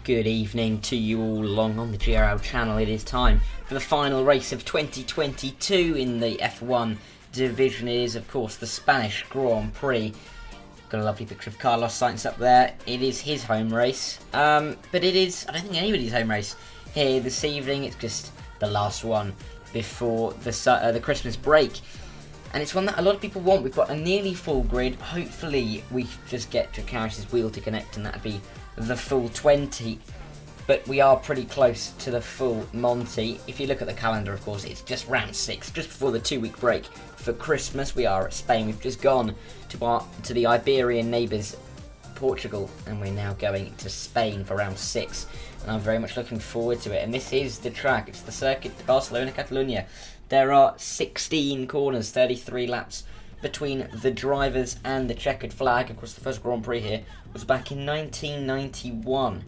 Good evening to you all along on the GRL channel. It is time for the final race of 2022 in the F1 division. It is, of course, the Spanish Grand Prix. Got a lovely picture of Carlos Sainz up there. It is his home race, but it is, I don't think, anybody's home race here this evening. It's just the last one before the Christmas break. And it's one that a lot of people want. We've got a nearly full grid. Hopefully we just get Dracaris' wheel to connect and that'd be the full 20. But we are pretty close to the full Monty. If you look at the calendar, of course, it's just round 6, just before the 2-week break for Christmas. We are at Spain. We've just gone to the Iberian neighbours, Portugal, and we're now going to Spain for round 6. And I'm very much looking forward to it. And this is the track. It's the circuit de Barcelona, Catalunya. There are 16 corners, 33 laps between the drivers and the checkered flag. Of course, the first Grand Prix here was back in 1991,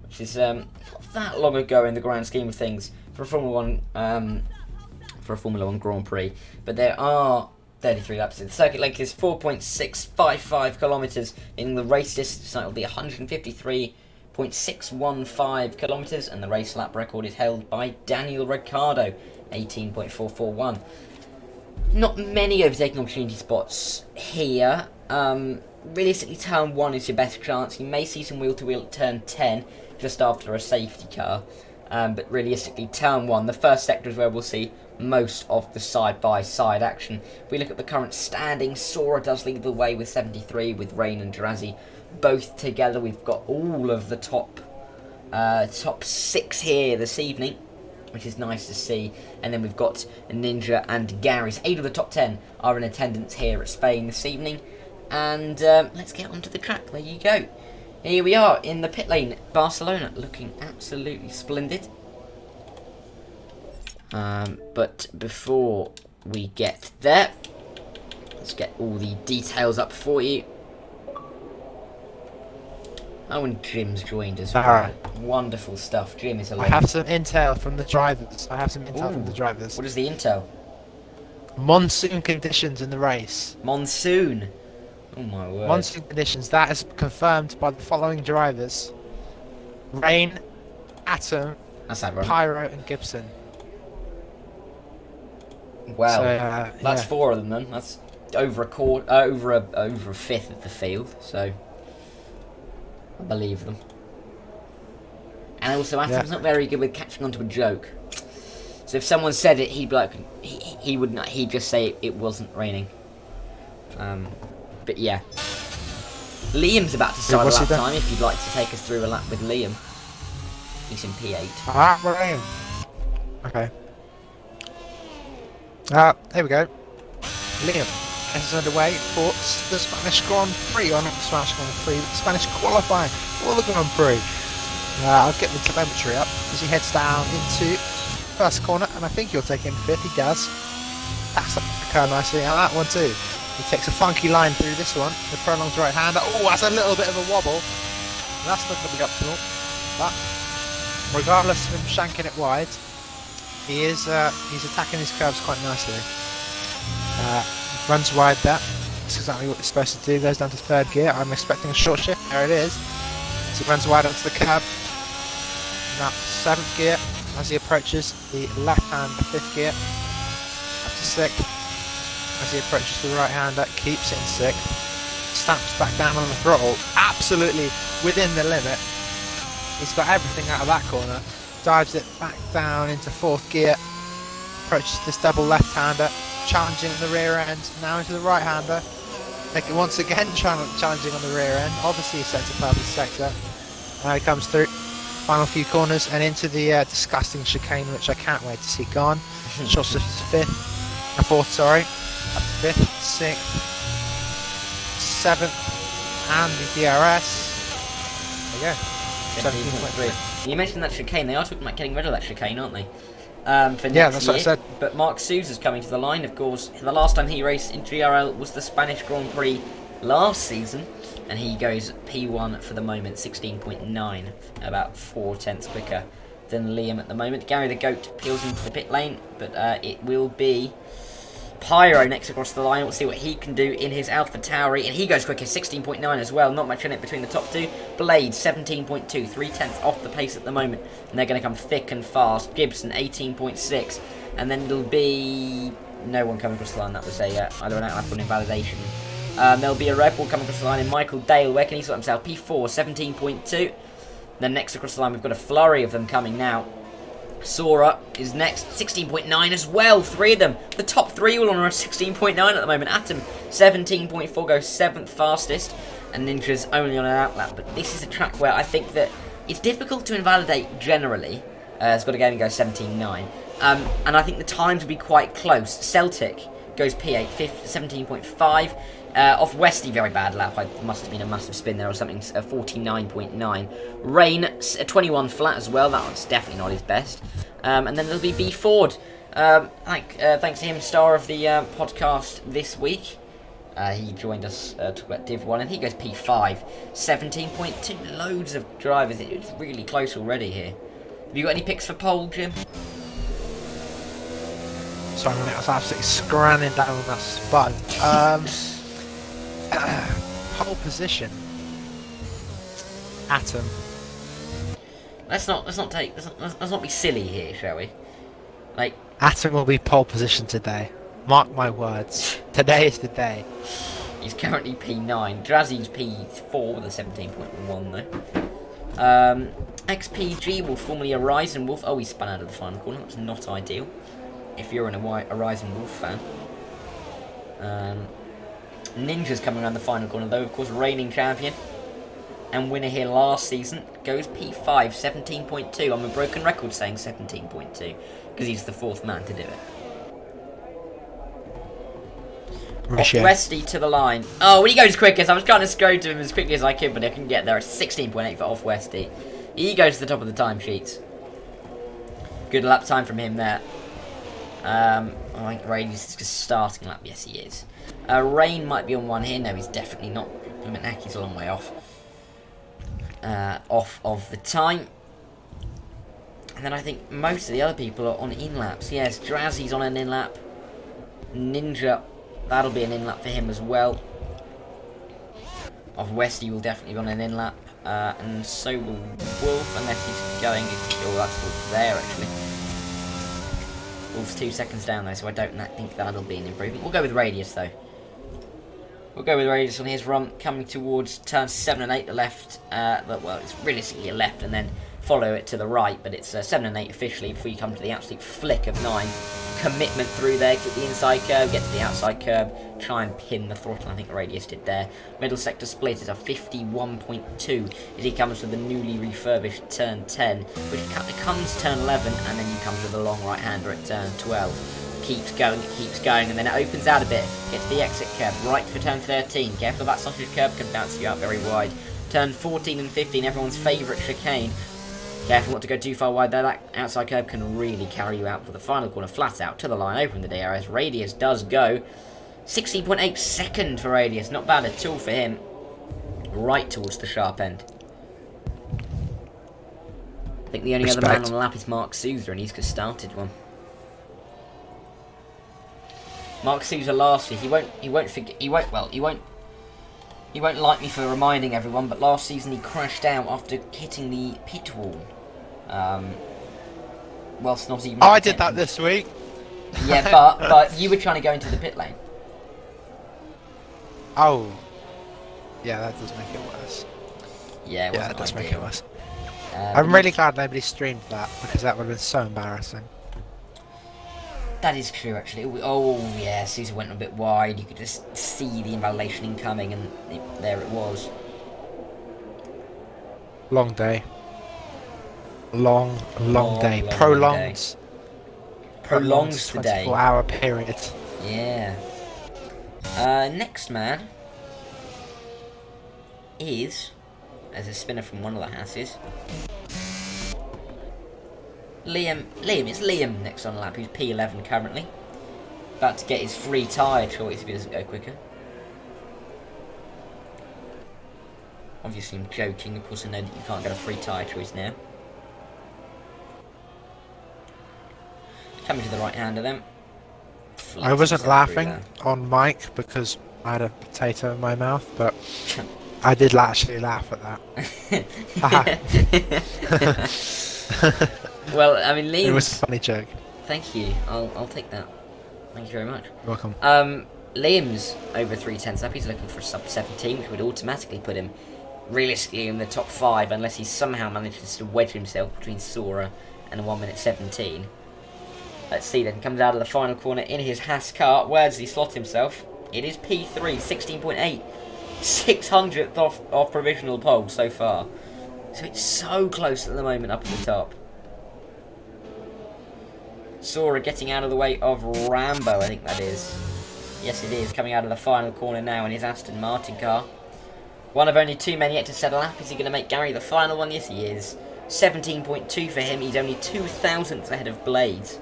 which is not that long ago in the grand scheme of things for a Formula One Grand Prix. But there are 33 laps. The circuit length is 4.655 kilometres, meaning the race distance will be 153.615 kilometres, and the race lap record is held by Daniel Ricciardo, 18.441. Not many overtaking opportunity spots here. Realistically, turn 1 is your best chance. You may see some wheel-to-wheel at turn 10, just after a safety car. But realistically, turn 1, the first sector is where we'll see most of the side-by-side action. If we look at the current standing, Sora does lead the way with 73, with Rain and Drazzy both together. We've got all of the top 6 here this evening, which is nice to see. And then we've got Ninja and Gary's. 8 of the top 10 are in attendance here at Spain this evening. And let's get onto the track. There you go. Here we are in the pit lane, Barcelona, looking absolutely splendid. But before we get there, let's get all the details up for you. Oh, and Jim's joined us. Alright. Wonderful stuff. Jim is alone. I have some intel from the drivers. What is the intel? Monsoon conditions in the race. Monsoon? Oh my word. Monsoon conditions. That is confirmed by the following drivers: Rain, Atom, Pyro, and Gibson. Well, so, that's 4 of them then. That's over a quarter, over a fifth of the field. So I believe them. And also, Atom's not very good with catching onto a joke. So if someone said it, he'd be like, he would not. He'd just say it wasn't raining. But yeah, Liam's about to start a lap time. If you'd like to take us through a lap with Liam, he's in P8. Liam. Okay. Here we go. Liam is underway for the Spanish Grand Prix, or not the Spanish Grand Prix, the Spanish qualifying for the Grand Prix. I'll get the telemetry up as he heads down into first corner, and I think he'll take in 50 gas. That's kind of nicely, and that one too. He takes a funky line through this one, the prolonged right hander. Oh, that's a little bit of a wobble. That's not going to be optimal. But regardless of him shanking it wide, he's attacking his curves quite nicely. Runs wide there. That's exactly what he's supposed to do. Goes down to 3rd gear. I'm expecting a short shift. There it is. So he runs wide onto the curb. Now 7th gear as he approaches the left hand, 5th gear. Up to 6th. As he approaches the right hander, keeps it in 6th. Stamps back down on the throttle. Absolutely within the limit. He's got everything out of that corner. Dives it back down into 4th gear. Approaches this double left hander. Challenging on the rear end, now into the right hander. Make it once again challenging on the rear end. Obviously he sets a purpose sector. Now he comes through. Final few corners and into the disgusting chicane, which I can't wait to see gone. Short shift to 4th, sorry. Up to 5th, 6th, 7th, and the DRS. There you go. 17.3. You mentioned that chicane. They are talking about getting rid of that chicane, aren't they? For next that's what I year. said. But Mark Souza's coming to the line, of course. The last time he raced in GRL was the Spanish Grand Prix last season, and he goes P1 for the moment, 16.9, about 4/10 quicker than Liam at the moment. Gary the Goat peels into the pit lane, but it will be Pyro next across the line. We'll see what he can do in his Alpha Tauri. And he goes quicker, 16.9 as well. Not much in it between the top two. Blade, 17.2, 3/10 off the pace at the moment. And they're going to come thick and fast. Gibson, 18.6. And then it'll be... no one coming across the line. That was either an outlap or an invalidation. There'll be a Red Bull coming across the line in Michael Dale. Where can he sort himself? P4, 17.2. Then next across the line, we've got a flurry of them coming now. Sora is next, 16.9 as well. 3 of them. The top 3 all on a 16.9 at the moment. Atom, 17.4, goes 7th fastest. And Ninja's only on an outlap. But this is a track where I think that it's difficult to invalidate generally. It's got a game go 17.9. And I think the times will be quite close. Celtic goes P8, 17.5. Off Westy, very bad lap. I must have been a massive spin there or something. 49.9. Rain, 21 flat as well. That one's definitely not his best. And then there'll be B Ford. Thanks to him, star of the podcast this week. He joined us to talk about Div 1, and he goes P5, 17.2. Loads of drivers. It's really close already here. Have you got any picks for pole, Jim? Sorry, I was absolutely scranning down that spot. Pole position. Atom. Let's not be silly here, shall we? Like, Atom will be pole position today. Mark my words. Today is the day. He's currently P9. Drazzy's P4 with a 17.1 though. XPG will formerly Horizon Wolf. Oh, he spun out of the final corner. That's not ideal if you're an Horizon Wolf fan. Ninja's coming around the final corner though. Of course, reigning champion and winner here last season goes P5, 17.2. I'm a broken record saying 17.2 because he's the 4th man to do it. Off Westy to the line. Oh, when he goes quickest, I was trying to scroll to him as quickly as I could, but I couldn't get there. It's 16.8 for Off Westy. He goes to the top of the timesheets. Good lap time from him there. I think Radius is just starting lap. Yes, he is. Rain might be on one here. No, he's definitely not. Manaki's a long way off. Off of the time. And then I think most of the other people are on in-laps. Yes, Drazzy's on an in-lap. Ninja, that'll be an in-lap for him as well. Of Westy will definitely be on an in-lap. And so will Wolf, unless he's going... oh, that's Wolf there, actually. Wolf's 2 seconds down, though, so I don't think that'll be an improvement. We'll go with Radius, though. We'll go with Radius on his run, coming towards turns 7 and 8, the left. Well, it's realistically a left, and then follow it to the right, but it's 7 and 8 officially before you come to the absolute flick of 9. Commitment through there, get the inside curve, get to the outside curve, try and pin the throttle. I think Radius did there. Middle sector split is a 51.2 as he comes to the newly refurbished turn 10, which comes turn 11, and then you come to the long right-hander at turn 12. Keeps going, and then it opens out a bit. Get to the exit curve, right for turn 13. Careful, that sausage curve can bounce you out very wide. Turn 14 and 15, everyone's favourite chicane. Careful not to go too far wide there. That outside curve can really carry you out for the final corner. Flat out to the line, open the DRS. Radius does go. 16.8 second for Radius. Not bad at all for him. Right towards the sharp end. I think the only other man on the lap is Mark Souza, and he's just started one. Mark Souza last year, he won't like me for reminding everyone, but last season he crashed out after hitting the pit wall. Whilst not even... oh, I did that this week. Yeah, but you were trying to go into the pit lane. Oh. Yeah, that does make it worse. Yeah, that does make it worse. I'm really glad nobody streamed that, because that would have been so embarrassing. That is true, actually. Oh, yeah, Sousa went a bit wide. You could just see the invalidation incoming, and there it was. Long day. Long day. Prolongs. Prolongs the day. 24-hour period. Yeah. Next man is, as a spinner from one of the houses, Liam, it's Liam next on the lap, who's P11 currently. About to get his free tyre choice if he doesn't go quicker. Obviously I'm joking, of course I know that you can't get a free tyre choice now. Coming to the right hander then. I wasn't himself laughing through on mic because I had a potato in my mouth, but I did actually laugh at that. Well, I mean, Liam's... It was a funny joke. Thank you. I'll take that. Thank you very much. You're welcome. Liam's over 3 tenths up. He's looking for a sub 17, which would automatically put him realistically in the top 5, unless he somehow manages to wedge himself between Sora and a 1 minute 17. Let's see then. Comes out of the final corner in his Haas car. Where does he slot himself? It is P3, 16.8. 600th off provisional pole so far. So it's so close at the moment up at the top. Sora getting out of the way of Rambo, I think that is. Yes, it is. Coming out of the final corner now in his Aston Martin car. One of only 2 men yet to set a lap. Is he going to make Gary the final one? Yes, he is. 17.2 for him. He's only 2 thousandths ahead of Blades.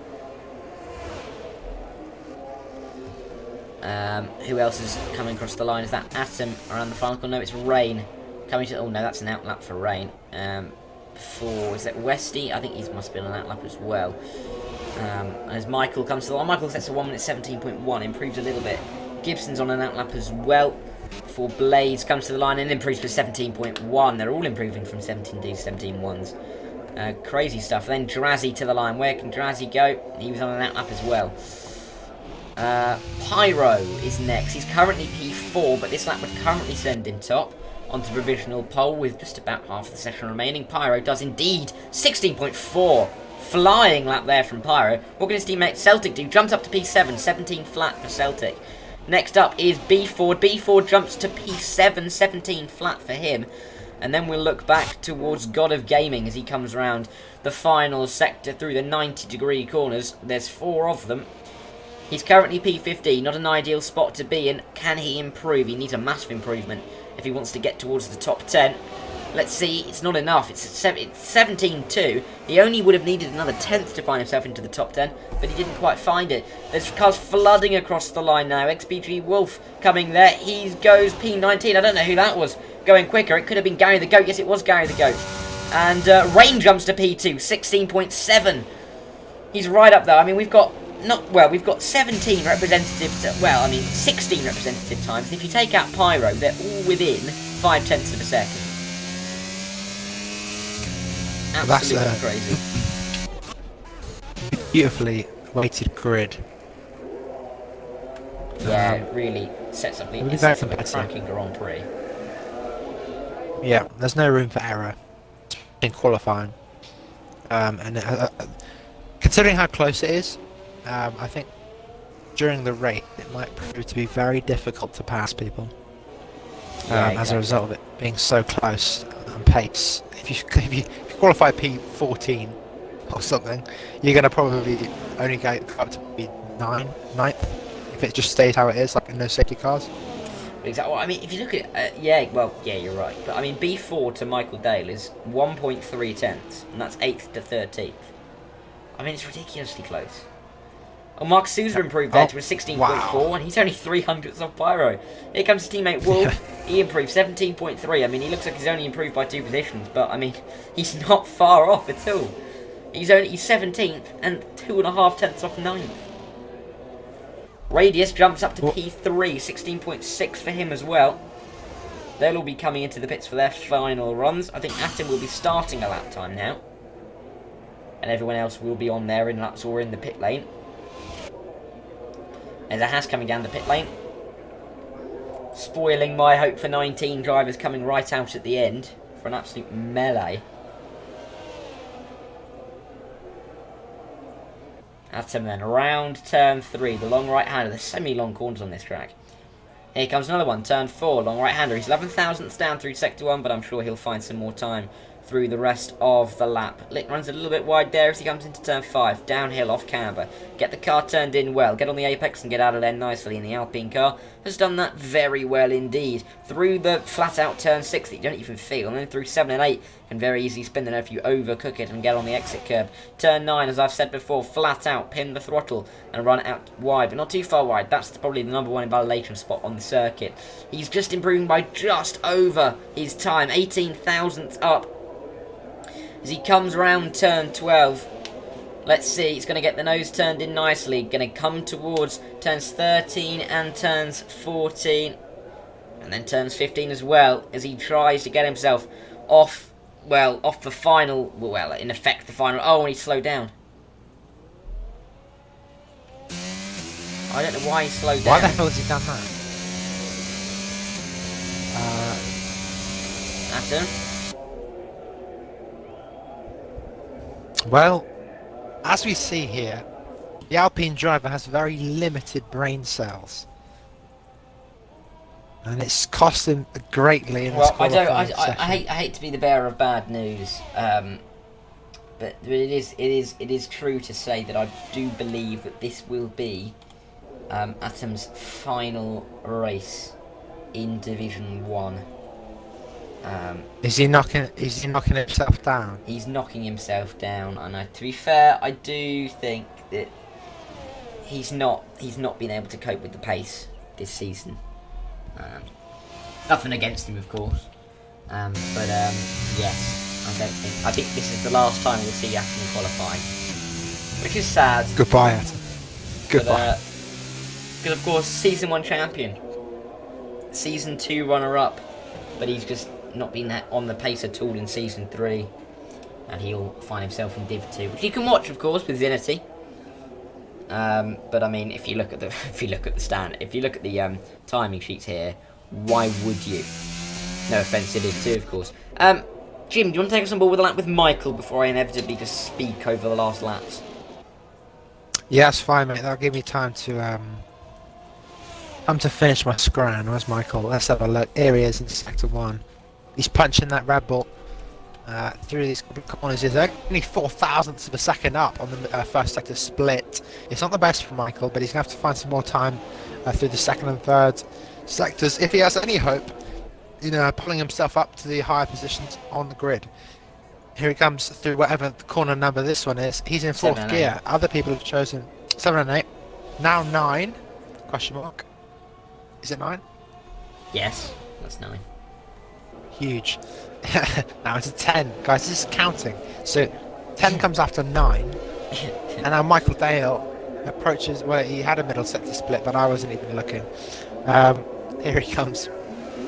Who else is coming across the line? Is that Atom around the final corner? No, it's Rain. Coming to... Oh, no, that's an outlap for Rain. Is that Westy? I think he must have been an outlap as well. As Michael comes to the line, Michael sets a 1 minute 17.1, improves a little bit. Gibson's on an outlap as well. For Blades comes to the line and improves to 17.1. They're all improving from 17Ds, 17.1s. Crazy stuff. Then Drazzy to the line. Where can Drazzy go? He was on an outlap as well. Pyro is next. He's currently P4, but this lap would currently send him top onto provisional pole with just about half the session remaining. Pyro does indeed 16.4. Flying lap there from Pyro. What can his teammate Celtic do? Jumps up to P7, 17 flat for Celtic. Next up is B4. B4 jumps to P7, 17 flat for him. And then we'll look back towards God of Gaming as he comes around the final sector through the 90-degree corners. There's 4 of them. He's currently P15, not an ideal spot to be in. Can he improve? He needs a massive improvement if he wants to get towards the top 10. Let's see, it's not enough. It's 17.2. He only would have needed another 10th to find himself into the top 10, but he didn't quite find it. There's cars flooding across the line now. XBG Wolf coming there. He goes P19. I don't know who that was going quicker. It could have been Gary the Goat. Yes, it was Gary the Goat. And Rain jumps to P2, 16.7. He's right up there. I mean, we've got 17 representative, 16 representative times. If you take out Pyro, they're all within 5 tenths of a second. Absolutely crazy. Beautifully weighted grid. Yeah, it really sets up a cracking Grand Prix. Yeah, there's no room for error in qualifying. Considering how close it is, I think during the race it might prove to be very difficult to pass people. As a result of it being so close on pace. If you qualify P14 or something, you're going to probably only get up to P9th if it just stays how it is, like in no safety cars. Exactly. Well, I mean, if you look at you're right. But I mean, B4 to Michael Dale is 1.3 tenths, and that's 8th to 13th. I mean, it's ridiculously close. Oh, Mark Souza improved there to a 16.4, and he's only 300ths off Pyro. Here comes his teammate Wolf. He improved 17.3. I mean, he looks like he's only improved by 2 positions, but I mean, he's not far off at all. He's 17th and 2.5 tenths off 9th. Radius jumps up to P3, 16.6 for him as well. They'll all be coming into the pits for their final runs. I think Atom will be starting a lap time now, and everyone else will be on there in laps or in the pit lane. There's a Haas coming down the pit lane. Spoiling my hope for 19 drivers coming right out at the end for an absolute melee. Atom then around turn 3, the long right hander. There's so many long corners on this track. Here comes another one, turn 4, long right hander. He's 11 thousandths down through sector 1, but I'm sure he'll find some more time through the rest of the lap. Lick runs a little bit wide there as he comes into turn 5, downhill off camber. Get the car turned in well, get on the apex and get out of there nicely, and the Alpine car has done that very well indeed. Through the flat out turn 6 that you don't even feel, and then through 7 and 8 can very easily spin there if you overcook it and get on the exit curb. Turn 9, as I've said before, flat out, pin the throttle and run out wide, but not too far wide. That's probably the number 1 invalidation spot on the circuit. He's just improving by just over his time, 18 thousandths up. As he comes round turn 12, Let's see, he's going to get the nose turned in nicely. Going to come towards turns 13 and turns 14. And then turns 15 as well, as he tries to get himself off, well, off the final, well, in effect the final. Oh, and he slowed down. I don't know why he slowed down. Why the hell has he done that? Atom? Well, as we see here, the Alpine driver has very limited brain cells. And it's cost him greatly in this qualifying session. I hate to be the bearer of bad news, but it is true to say that I do believe that this will be Atom's final race in Division 1. Is he knocking himself down? He's knocking himself down, and to be fair, I do think that he's not been able to cope with the pace this season. Nothing against him, of course, but yes, I think this is the last time we'll see Atom qualifying, which is sad. Goodbye, Atom. Goodbye. Because of course, Season 1 champion, Season 2 runner-up, but he's just not been that on the pace at all in Season 3, and he'll find himself in Div 2, which you can watch, of course, with Zinity. But I mean, if you look at the timing sheets here, why would you? No offence, it is too, of course. Jim, do you want to take us on board with a lap with Michael before I inevitably just speak over the last laps? Yeah, that's fine, mate. That'll give me time to finish my scran. Where's Michael? Let's have a look. Here he is in Sector 1. He's punching that Red Bull through these corners. He's only 0.004 of a second up on the first sector split. It's not the best for Michael, but he's going to have to find some more time through the second and third sectors if he has any hope, pulling himself up to the higher positions on the grid. Here he comes through whatever the corner number this one is. He's in 4th gear. Other people have chosen 7 and 8. Now 9? Question mark. Is it 9? Yes, that's 9. Huge. Now it's a 10. Guys, this is counting. So 10 comes after 9. And now Michael Dale approaches, well, he had a middle sector split, but I wasn't even looking. Here he comes.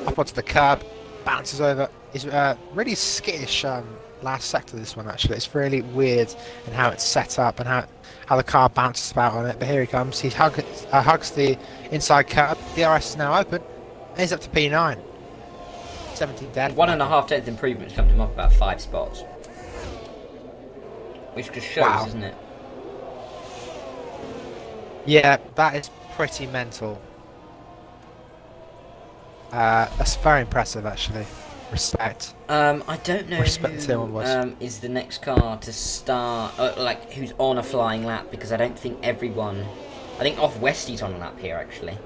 Up onto the curb. Bounces over. He's really skittish last sector, this one, actually. It's really weird in how it's set up and how the car bounces about on it. But here he comes. He hugs the inside curb. The DRS is now open. And he's up to P9. 17 dead. 1.5 tenth improvement has come him up about 5 spots. Which just shows, isn't it? Yeah, that is pretty mental. That's very impressive, actually. Respect. I don't know who is the next car to start, who's on a flying lap, because I don't think everyone... I think Off Westy's on a lap here, actually.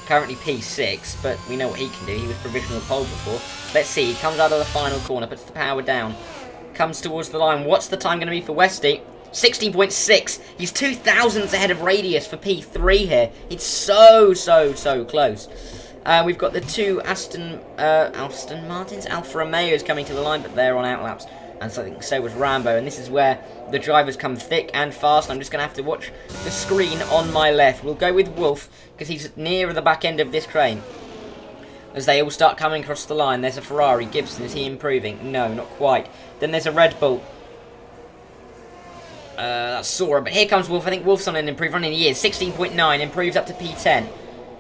Currently P6, but we know what he can do. He was provisional pole before. Let's see, he comes out of the final corner, puts the power down, comes towards the line. What's the time going to be for Westy? 16.6. He's 2 thousandths ahead of Radius for P3 here. It's so close. We've got the 2 Aston Martins, Alfa Romeos coming to the line, but they're on outlaps. And so was Rambo. And this is where the drivers come thick and fast. I'm just going to have to watch the screen on my left. We'll go with Wolf, because he's nearer the back end of this train. As they all start coming across the line, there's a Ferrari. Gibson, is he improving? No, not quite. Then there's a Red Bull. That's Sora, but here comes Wolf. I think Wolf's on an improved run, and he is. 16.9, improves up to P10.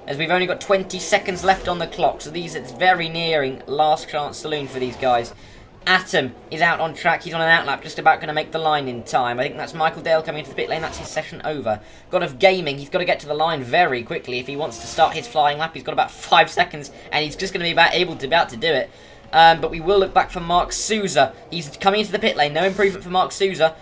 As we've only got 20 seconds left on the clock, so it's very nearing last chance saloon for these guys. Atom is out on track. He's on an outlap, just about going to make the line in time. I think that's Michael Dale coming into the pit lane. That's his session over. God of Gaming, he's got to get to the line very quickly if he wants to start his flying lap. He's got about 5 seconds, and he's just going to be about to do it. But we will look back for Mark Souza. He's coming into the pit lane. No improvement for Mark Souza.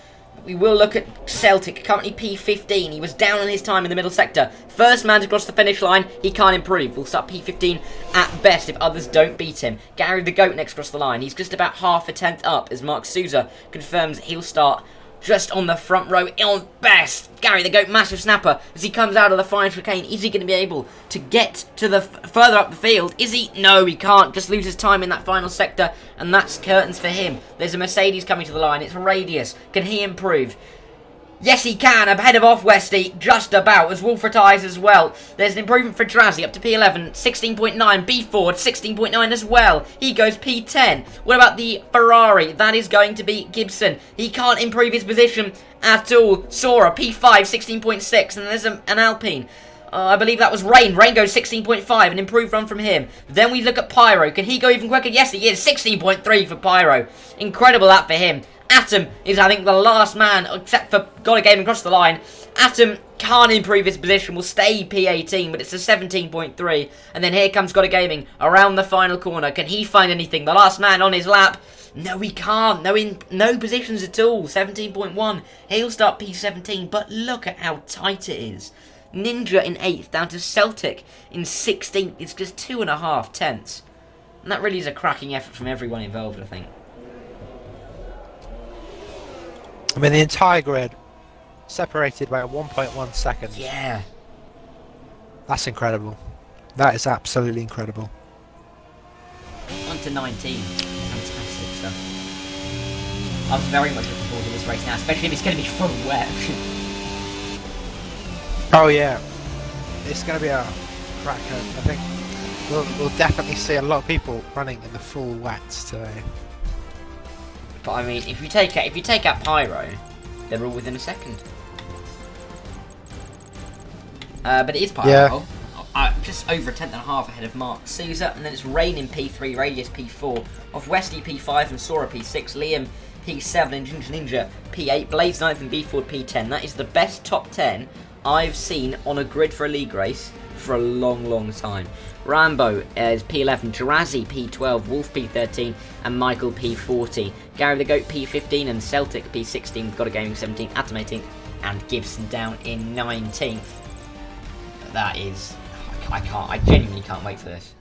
We will look at Celtic, currently P15. He was down on his time in the middle sector. First man to cross the finish line, he can't improve. We'll start P15 at best if others don't beat him. Gary the Goat next across the line. He's just about 0.5 tenth up as Mark Souza confirms he'll start just on the front row, on best. Gary the Goat, massive snapper as he comes out of the fine chicane. Is he going to be able to get to the further up the field? Is he? No, he can't. Just loses time in that final sector, and that's curtains for him. There's a Mercedes coming to the line. It's a Radius. Can he improve? Yes, he can. Ahead of Off Westy, just about, as Wolfert Eyes as well. There's an improvement for Drazzy up to P11, 16.9. B Ford, 16.9 as well. He goes P10. What about the Ferrari? That is going to be Gibson. He can't improve his position at all. Sora, P5, 16.6. And there's an Alpine. I believe that was Rain. Rain goes 16.5, an improved run from him. Then we look at Pyro. Can he go even quicker? Yes, he is. 16.3 for Pyro. Incredible that for him. Atom is, I think, the last man, except for Got a Game across the line. Atom can't improve his position, will stay P18, but it's a 17.3. And then here comes Got a Gaming around the final corner. Can he find anything? The last man on his lap. No, he can't. No positions at all. 17.1. He'll start P17, but look at how tight it is. Ninja in 8th, down to Celtic in 16th. It's just 2.5 tenths. And that really is a cracking effort from everyone involved, I think. I mean, the entire grid separated by 1.1 seconds. Yeah. That's incredible. That is absolutely incredible. On to 19. Fantastic stuff. I'm very much looking forward to this race now, especially if it's going to be full wet. Oh yeah, it's going to be a cracker. I think we'll definitely see a lot of people running in the full wets today. But I mean, if you take out Pyro, they're all within a second. But it is Pyro. Yeah. Just over a tenth and a half ahead of Mark Souza, and then it's Rain in P3, Radius P4, off Westy P5 and Sora P6, Liam P7 and Ginger Ninja P8, Blaze 9th and B Ford P10. That is the best top 10 I've seen on a grid for a league race for a long, long time. Rambo is P11, Jirazi P12, Wolf P13, and Michael P40. Gary the Goat P15 and Celtic P16. Got a Gaming 17th, Atom 18th, and Gibson down in 19th. But that is, I genuinely can't wait for this.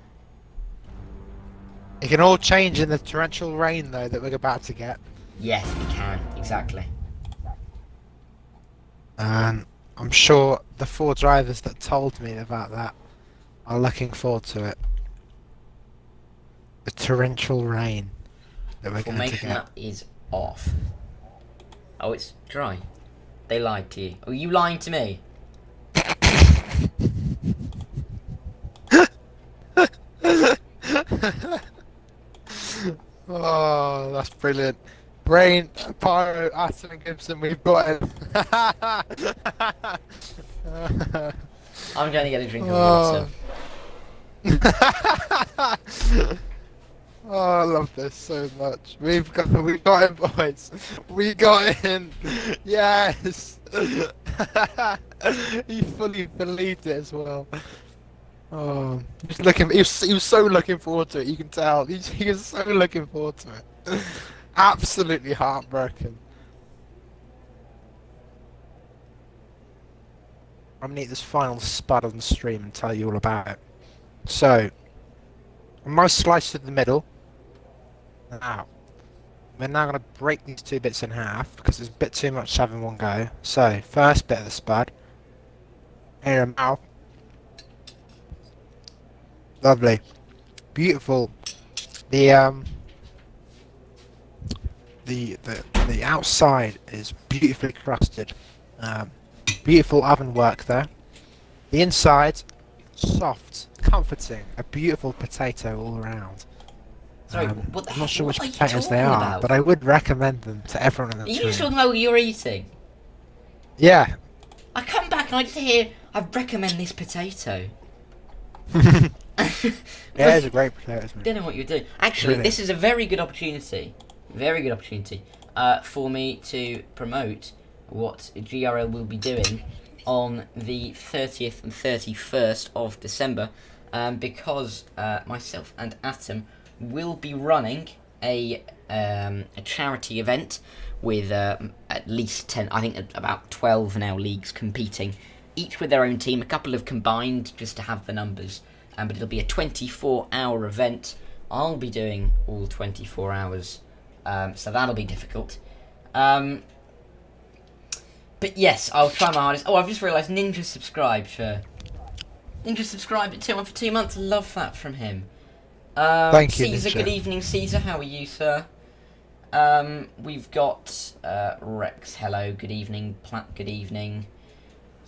It can all change in the torrential rain though that we're about to get. Yes, it can, exactly. And I'm sure the 4 drivers that told me about that are looking forward to it. The torrential rain that we're going to Formation get. up is off. Oh, it's dry. They lied to you. Oh, you lying to me? Oh, that's brilliant. Brain, Pyro, Atom and Gibson, we've got him. I'm going to get a drink of water. Oh, I love this so much. We got him, boys. We got him. Yes. He fully believed it as well. Oh, he was so looking forward to it. You can tell. He was so looking forward to it. Absolutely heartbroken. I'm gonna eat this final spud on the stream and tell you all about it. So, a nice slice to the middle. Now, we're now going to break these 2 bits in half because it's a bit too much to have in one go. So, first bit of the spud. In your mouth. Lovely. Beautiful. The outside is beautifully crusted. Beautiful oven work there. The inside, soft, comforting, a beautiful potato all around. Sorry, what the I'm not sure which what are you potatoes they talking are, about? but I would recommend them to everyone in the Are you stream. just talking about what you're eating? Yeah. I come back and I just hear, I recommend this potato. Yeah, it's a great potato. Don't know what you're doing. Actually, Really? this is a very good opportunity for me to promote what GRL will be doing on the 30th and 31st of December, because myself and Atom will be running a charity event with at least 10, I think about 12 now leagues competing, each with their own team. A couple have combined just to have the numbers, but it'll be a 24-hour event. I'll be doing all 24 hours, so that'll be difficult. But yes, I'll try my hardest. Oh, I've just realised Ninja subscribed for... Ninja subscribed at 2 months for 2 months. I love that from him. Thank you, Caesar, Ninja. good evening, Caesar. How are you, sir? We've got Rex. Hello, good evening. Platt, good evening.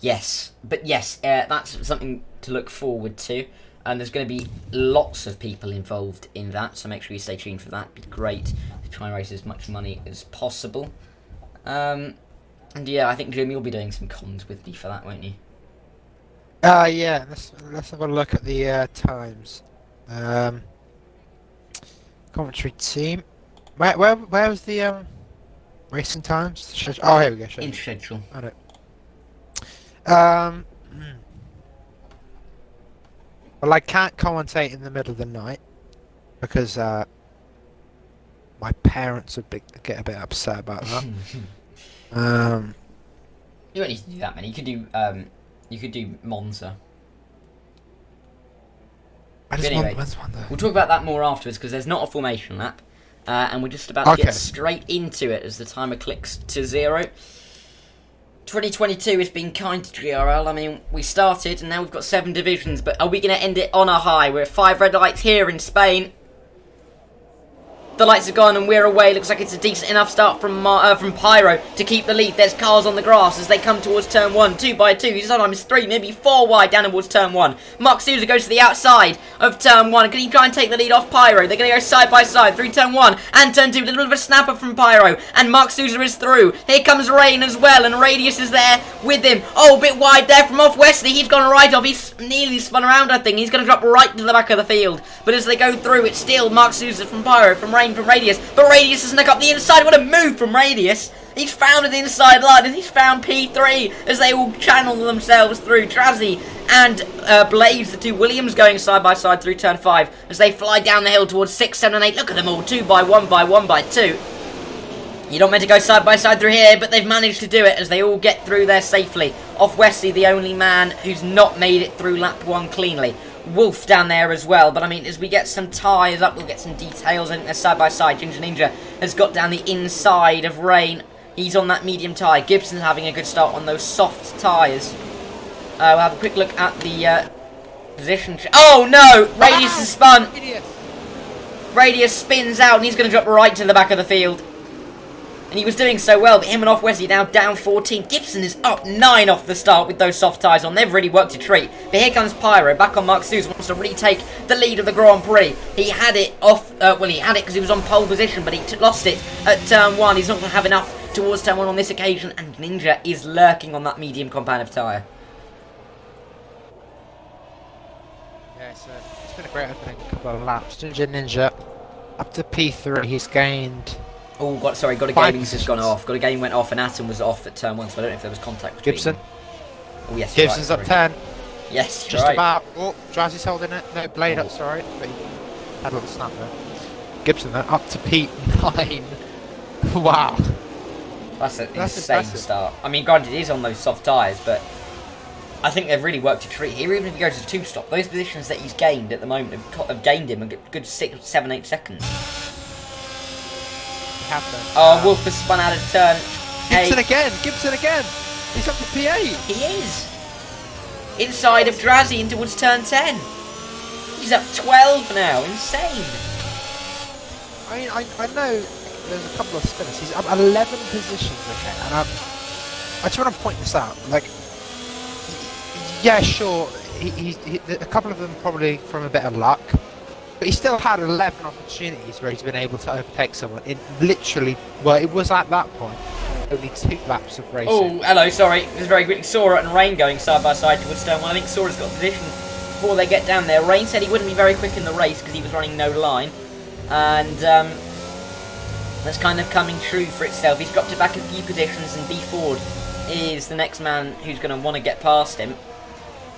Yes, but yes, that's something to look forward to. And there's going to be lots of people involved in that, so make sure you stay tuned for that. It'd be great to try and raise as much money as possible. And yeah, I think Jim, you'll be doing some comms with me for that, won't you? Yeah. Let's have a look at the times. Commentary team. Where was the racing times? Oh, here we go. In schedule. I know. Well, I can't commentate in the middle of the night because my parents would get a bit upset about that. You don't need to do that, man. You could do Monza. I just Anyway, want one though. We'll talk about that more afterwards because there's not a formation lap, and we're just about to get straight into it as the timer clicks to 0. 2022 has been kind to GRL. I mean, we started and now we've got 7 divisions, but are we going to end it on a high? We're at 5 red lights here in Spain. The lights are gone and we're away. Looks like it's a decent enough start from Pyro to keep the lead. There's cars on the grass as they come towards turn 1. 2 by 2. Sometimes 3, maybe 4 wide down towards turn 1. Mark Souza goes to the outside of turn 1. Can he try and take the lead off Pyro? They're going to go side by side through turn 1 and turn 2. A little bit of a snapper from Pyro. And Mark Souza is through. Here comes Rain as well. And Radius is there with him. Oh, a bit wide there from off Wesley. He's gone right off. He's nearly spun around, I think. He's going to drop right to the back of the field. But as they go through, it's still Mark Souza from Pyro, from Rain, from Radius. But Radius has snuck up the inside. What a move from Radius. He's found the inside line and he's found P3 as they all channel themselves through. Drazzy and Blaze, the 2 Williams, going side by side through turn 5 as they fly down the hill towards 6, 7 and 8. Look at them all, 2 by 1 by 1 by 2. You don't meant to go side by side through here, but they've managed to do it as they all get through there safely. Off Wesley, the only man who's not made it through lap 1 cleanly. Wolf down there as well, but I mean, as we get some tyres up, we'll get some details. I think they're side by side. Ginger Ninja has got down the inside of Rain. He's on that medium tyre. Gibson's having a good start on those soft tyres. We'll have a quick look at the position. Oh no! Radius is spun. Radius spins out and he's going to drop right to the back of the field. And he was doing so well, but him and off Wesley now down 14. Gibson is up 9 off the start with those soft tyres on. They've really worked a treat. But here comes Pyro, back on Mark Souza, wants to retake the lead of the Grand Prix. He had it off, well, he had it because he was on pole position, but he lost it at turn 1. He's not going to have enough towards turn 1 on this occasion, and Ninja is lurking on that medium compound of tyre. Yeah, so it's been a great opening couple of laps. Ginger Ninja up to P3. He's gained. Oh, got a gaming's just gone off. Got a game went off, and Atom was off at turn 1, so I don't know if there was contact between Gibson. them. Oh yes, Gibson's right, up 10. Yes, Just right. about. Oh, Drazzy's holding it. No, Blade up, sorry. But he had a little snap there. Gibson then up to P9. Wow. That's an That's insane impressive. start. I mean, granted, it is on those soft tyres, but I think they've really worked a treat here. Even if he goes to 2-stop, those positions that he's gained at the moment have gained him a good 6, 7, 8 seconds. Oh, Wolf has spun out of turn 8. Gibson again! He's up to P8! He is! Inside of Drazzy in towards turn 10. He's up 12 now, insane! I mean, I know there's a couple of spinners. He's up 11 positions, okay? And I just want to point this out. Like, yeah, sure, a couple of them probably from a bit of luck. But he still had 11 opportunities where he's been able to overtake someone in literally, well, it was at that point only 2 laps of racing. Oh, hello, sorry. This is very quickly. Sora and Rain going side by side towards turn 1. I think Sora's got position before they get down there. Rain said he wouldn't be very quick in the race because he was running no line. And that's kind of coming true for itself. He's dropped it back a few positions, and B Ford is the next man who's going to want to get past him.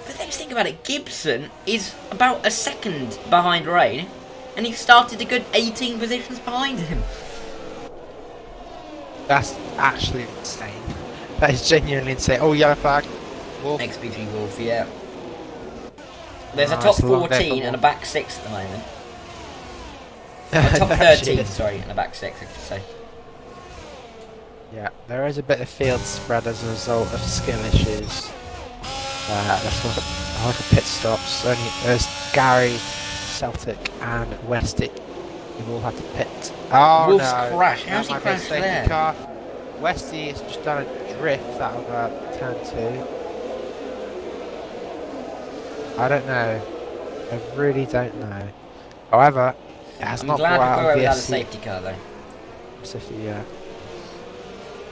But let's think about it. Gibson is about a second behind Rain, and he started a good 18 positions behind him. That's actually insane. That is genuinely insane. Oh, yellow flag. Wolf. XBG Wolf, yeah. There's a Nice, top long day for 14 and a Wolf. back 6 at the moment. A top 13, sorry, and a back 6, I should say. Yeah, there is a bit of field spread as a result of skill issues. That's like a pit stops. Only there's Gary, Celtic, and Westy. We've all had to pit. Oh Wolf's no! crash. That How's he might be a crashed safety there? car. Westy has just done a drift out of turn 2. I don't know. I really don't know. However, it has I'm not glad brought we out were of without a VSC. safety car though. Yeah.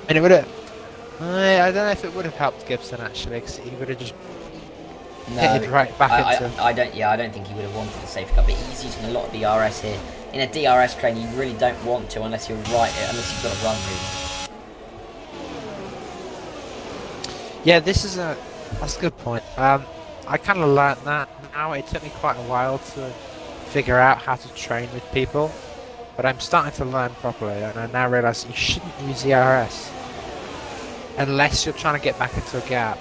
And it would have. I don't know if it would have helped Gibson actually, because he would have just hit right back into. I don't. Yeah, I don't think he would have wanted a safety car, but he's using a lot of DRS here. In a DRS train, you really don't want to unless you're unless you've got a run room. Yeah, that's a good point. I kind of learnt that now. It took me quite a while to figure out how to train with people, but I'm starting to learn properly, and I now realise you shouldn't use DRS unless you're trying to get back into a gap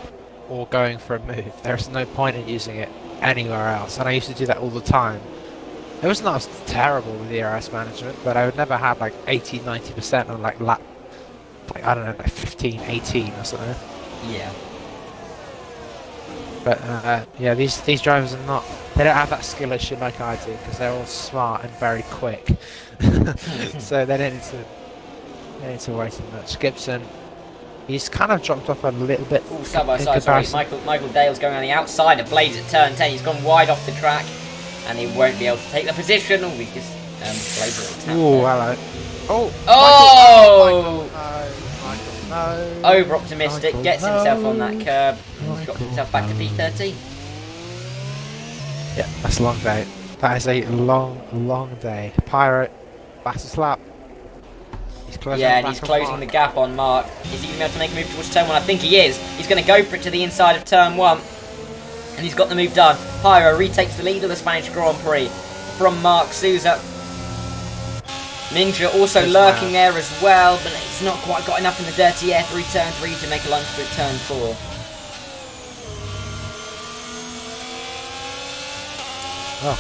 or going for a move. There's no point in using it anywhere else, and I used to do that all the time. It was not as terrible with DRS management, but I would never have like 80-90% on like lap, like I don't know, like 15, 18 or something. Yeah. But yeah, these drivers are not. They don't have that skill issue like I do because they're all smart and very quick. So they don't need to worry too much. Gibson, he's kind of dropped off a little bit. Ooh, side by side. Sorry, Michael Dale's going on the outside of Blades at turn 10. He's gone wide off the track, and he won't be able to take the position. Oh, because Blades will tap. Oh, hello. Oh. Oh. Michael, no. Over optimistic. Michael, Gets himself on that curb. Michael, Got himself back to P13. Yeah, that's a long day. That is a long day. Pirate, fastest lap. He's closing and he's closing the gap on Mark. Is he going to be able to make a move towards turn 1? I think he is. He's going to go for it to the inside of turn 1. And he's got the move done. Pyro retakes the lead of the Spanish Grand Prix from Mark Souza. Ninja also lurking there as well, but he's not quite got enough in the dirty air through turn 3 to make a lunge for turn 4. Oh.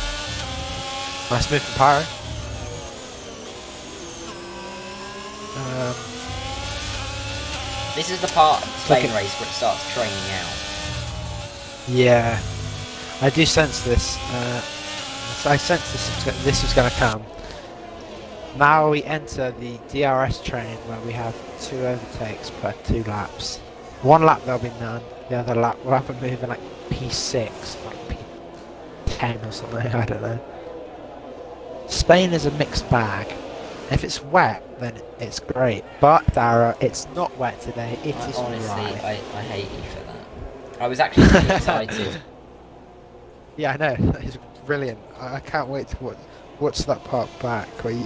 Nice move from Pyro. This is the part of the Spain race where it starts training out. Yeah. I do sense this. I sense this was going to come. Now we enter the DRS train where we have 2 overtakes per 2 laps. 1 lap there'll be none. The other lap we'll have a move in like P6, like P10 or something, I don't know. Spain is a mixed bag. If it's wet, then it's great. But Dara, it's not wet today. It is honestly, dry. I hate you for that. I was actually really excited. Yeah, I know. It's brilliant. I can't wait to watch that part back where you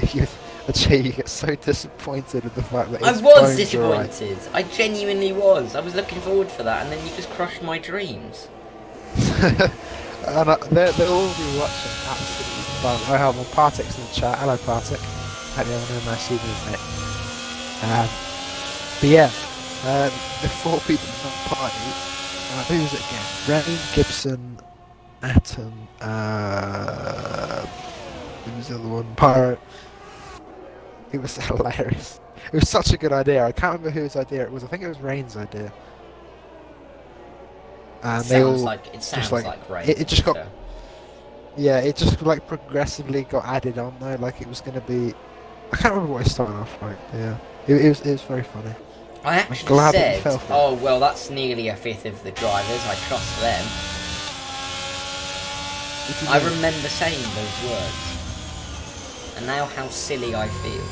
get so disappointed at the fact that I it's was bone disappointed. dry. I genuinely was. I was looking forward for that, and then you just crushed my dreams. And they'll all be watching. Absolutely fun. I have my Partik's in the chat. Hello, Partik. Hope you're having a nice evening, mate. But yeah, the 4 people in the party. Who was it again? Rain, Gibson, Atom. Who was the other one? Pyro. It was hilarious. It was such a good idea. I can't remember whose idea it was. I think it was Rain's idea. And they all it sounds like Rain. It just got. Yeah, it just like progressively got added on though. Like it was going to be. I can't remember what it started off like. Yeah, it was very funny. I actually said, "Oh well, that's nearly a fifth of the drivers. I trust them." I remember saying those words, and now how silly I feel.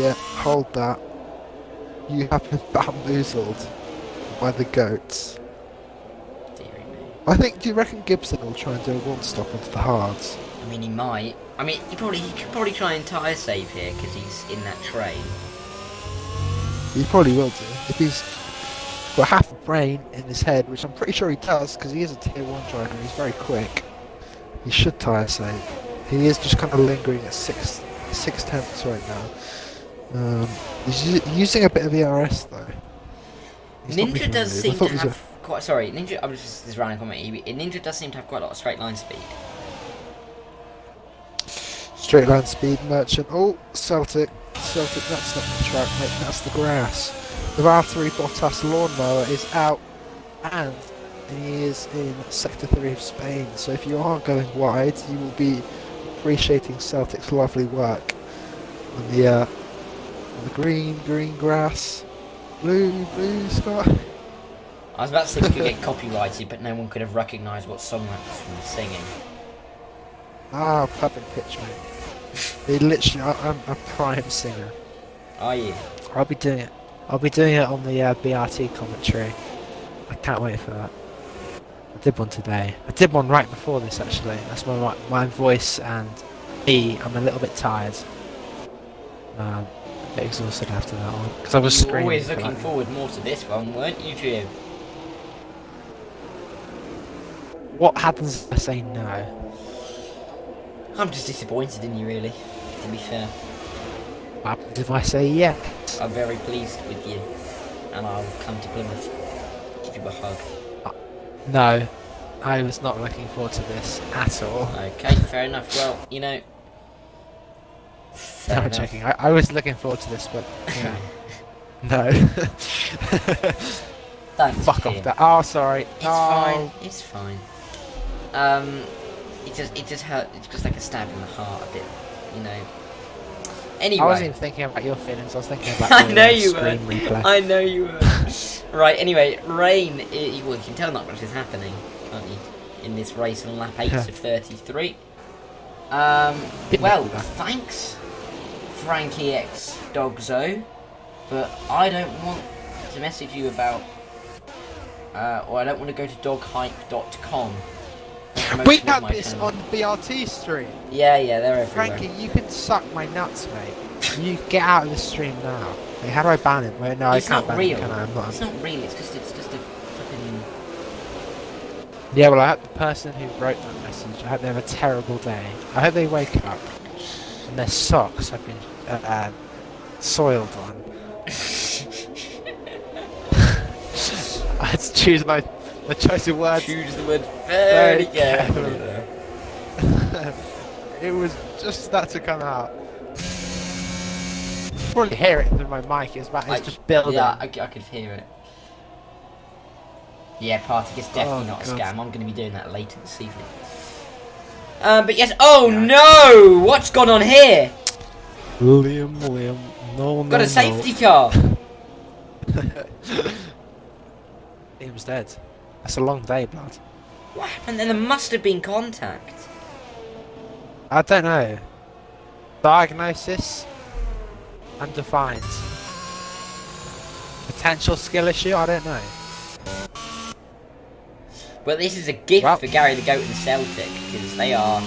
Yeah, hold that. You have been bamboozled by the goats. Deary me. I think. Do you reckon Gibson will try and do a one-stop onto the hards? I mean, he might. I mean, he could probably try and tyre save here because he's in that train. He probably will do. If he's got half a brain in his head, which I'm pretty sure he does, because he is a tier 1 driver and he's very quick, he should tyre save. He is just kind of lingering at 6 tenths right now. He's using a bit of ERS though. Ninja does seem to have quite. Sorry, Ninja. I was just this random comment. Ninja does seem to have quite a lot of straight line speed. Straight line speed merchant. Oh, Celtic. Celtic, that's not the track, mate, that's the grass. The Valtteri Bottas lawnmower is out, and he is in Sector 3 of Spain. So if you are going wide, you will be appreciating Celtic's lovely work on the green grass, blue sky. I was about to say we could get copyrighted, but no one could have recognised what song that was from singing. Ah, perfect pitch, mate. They literally, I'm a prime singer. Are you? I'll be doing it. I'll be doing it on the BRT commentary. I can't wait for that. I did one today. I did one right before this actually. That's when my voice and me, I'm a little bit tired. A bit exhausted after that one because I was You were screaming. always looking forward more to this one, weren't you, Jim? What happens if I say no? I'm just disappointed in you, really, to be fair. What happens if I say yes? I'm very pleased with you, and I'll come to Plymouth, give you a hug. No, I was not looking forward to this at all. Okay, fair enough. Well, you know... No, I'm joking. I was looking forward to this, but no. Thanks, Fuck Jim. off that. Oh, sorry. It's fine. It's fine. It just hurt. It's just like a stab in the heart a bit, you know. Anyway, I wasn't even thinking about your feelings. I was thinking about I your know you screen were. replay. I know you were. Right. Anyway, rain. Well, you can tell not much is happening, can't you? In this race on lap 8 of 33. Well, thanks, Frankie X Dogzo, but I don't want to message you about. Or I don't want to go to doghype.com. We had this on BRT stream. Yeah, they're everywhere. Frankie, you can suck my nuts, mate. You get out of the stream now. Wait, how do I ban it? Wait, no, It's I can't not ban real. it, can I? I'm not. It's not real. It's just a fucking. Yeah, well, I hope the person who wrote that message, I hope they have a terrible day. I hope they wake up and their socks have been soiled on. I had to choose my choice of words. Choose the word very carefully. carefully. It was just that to come out. You probably hear it through my mic. It's just building. Yeah, I could hear it. Yeah, party is definitely not a God. scam. I'm going to be doing that later this evening. But yes. Oh no! What's gone on here? Liam, no. Got a safety car. Liam's dead. That's a long day, blood. What happened? Then there must have been contact. I don't know. Diagnosis undefined. Potential skill issue? I don't know. Well, this is a gift Well. for Gary the Goat and Celtic, because they are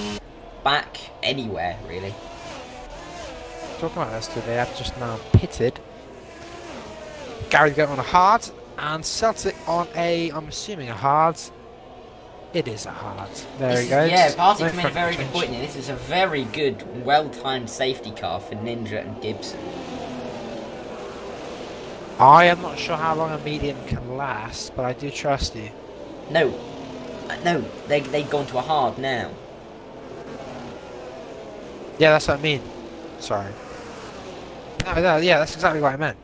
back anywhere, really. Talking about this today, they have just now pitted. Gary the Goat on a hard, and Celtic on a, I'm assuming a hard. It is a hard. There he goes. Yeah, Party No made a very front good point here. This is a very good, well-timed safety car for Ninja and Gibson. I am not sure how long a medium can last, but I do trust you. No, they've gone to a hard now. Yeah, that's what I mean. Sorry. No, yeah, that's exactly what I meant.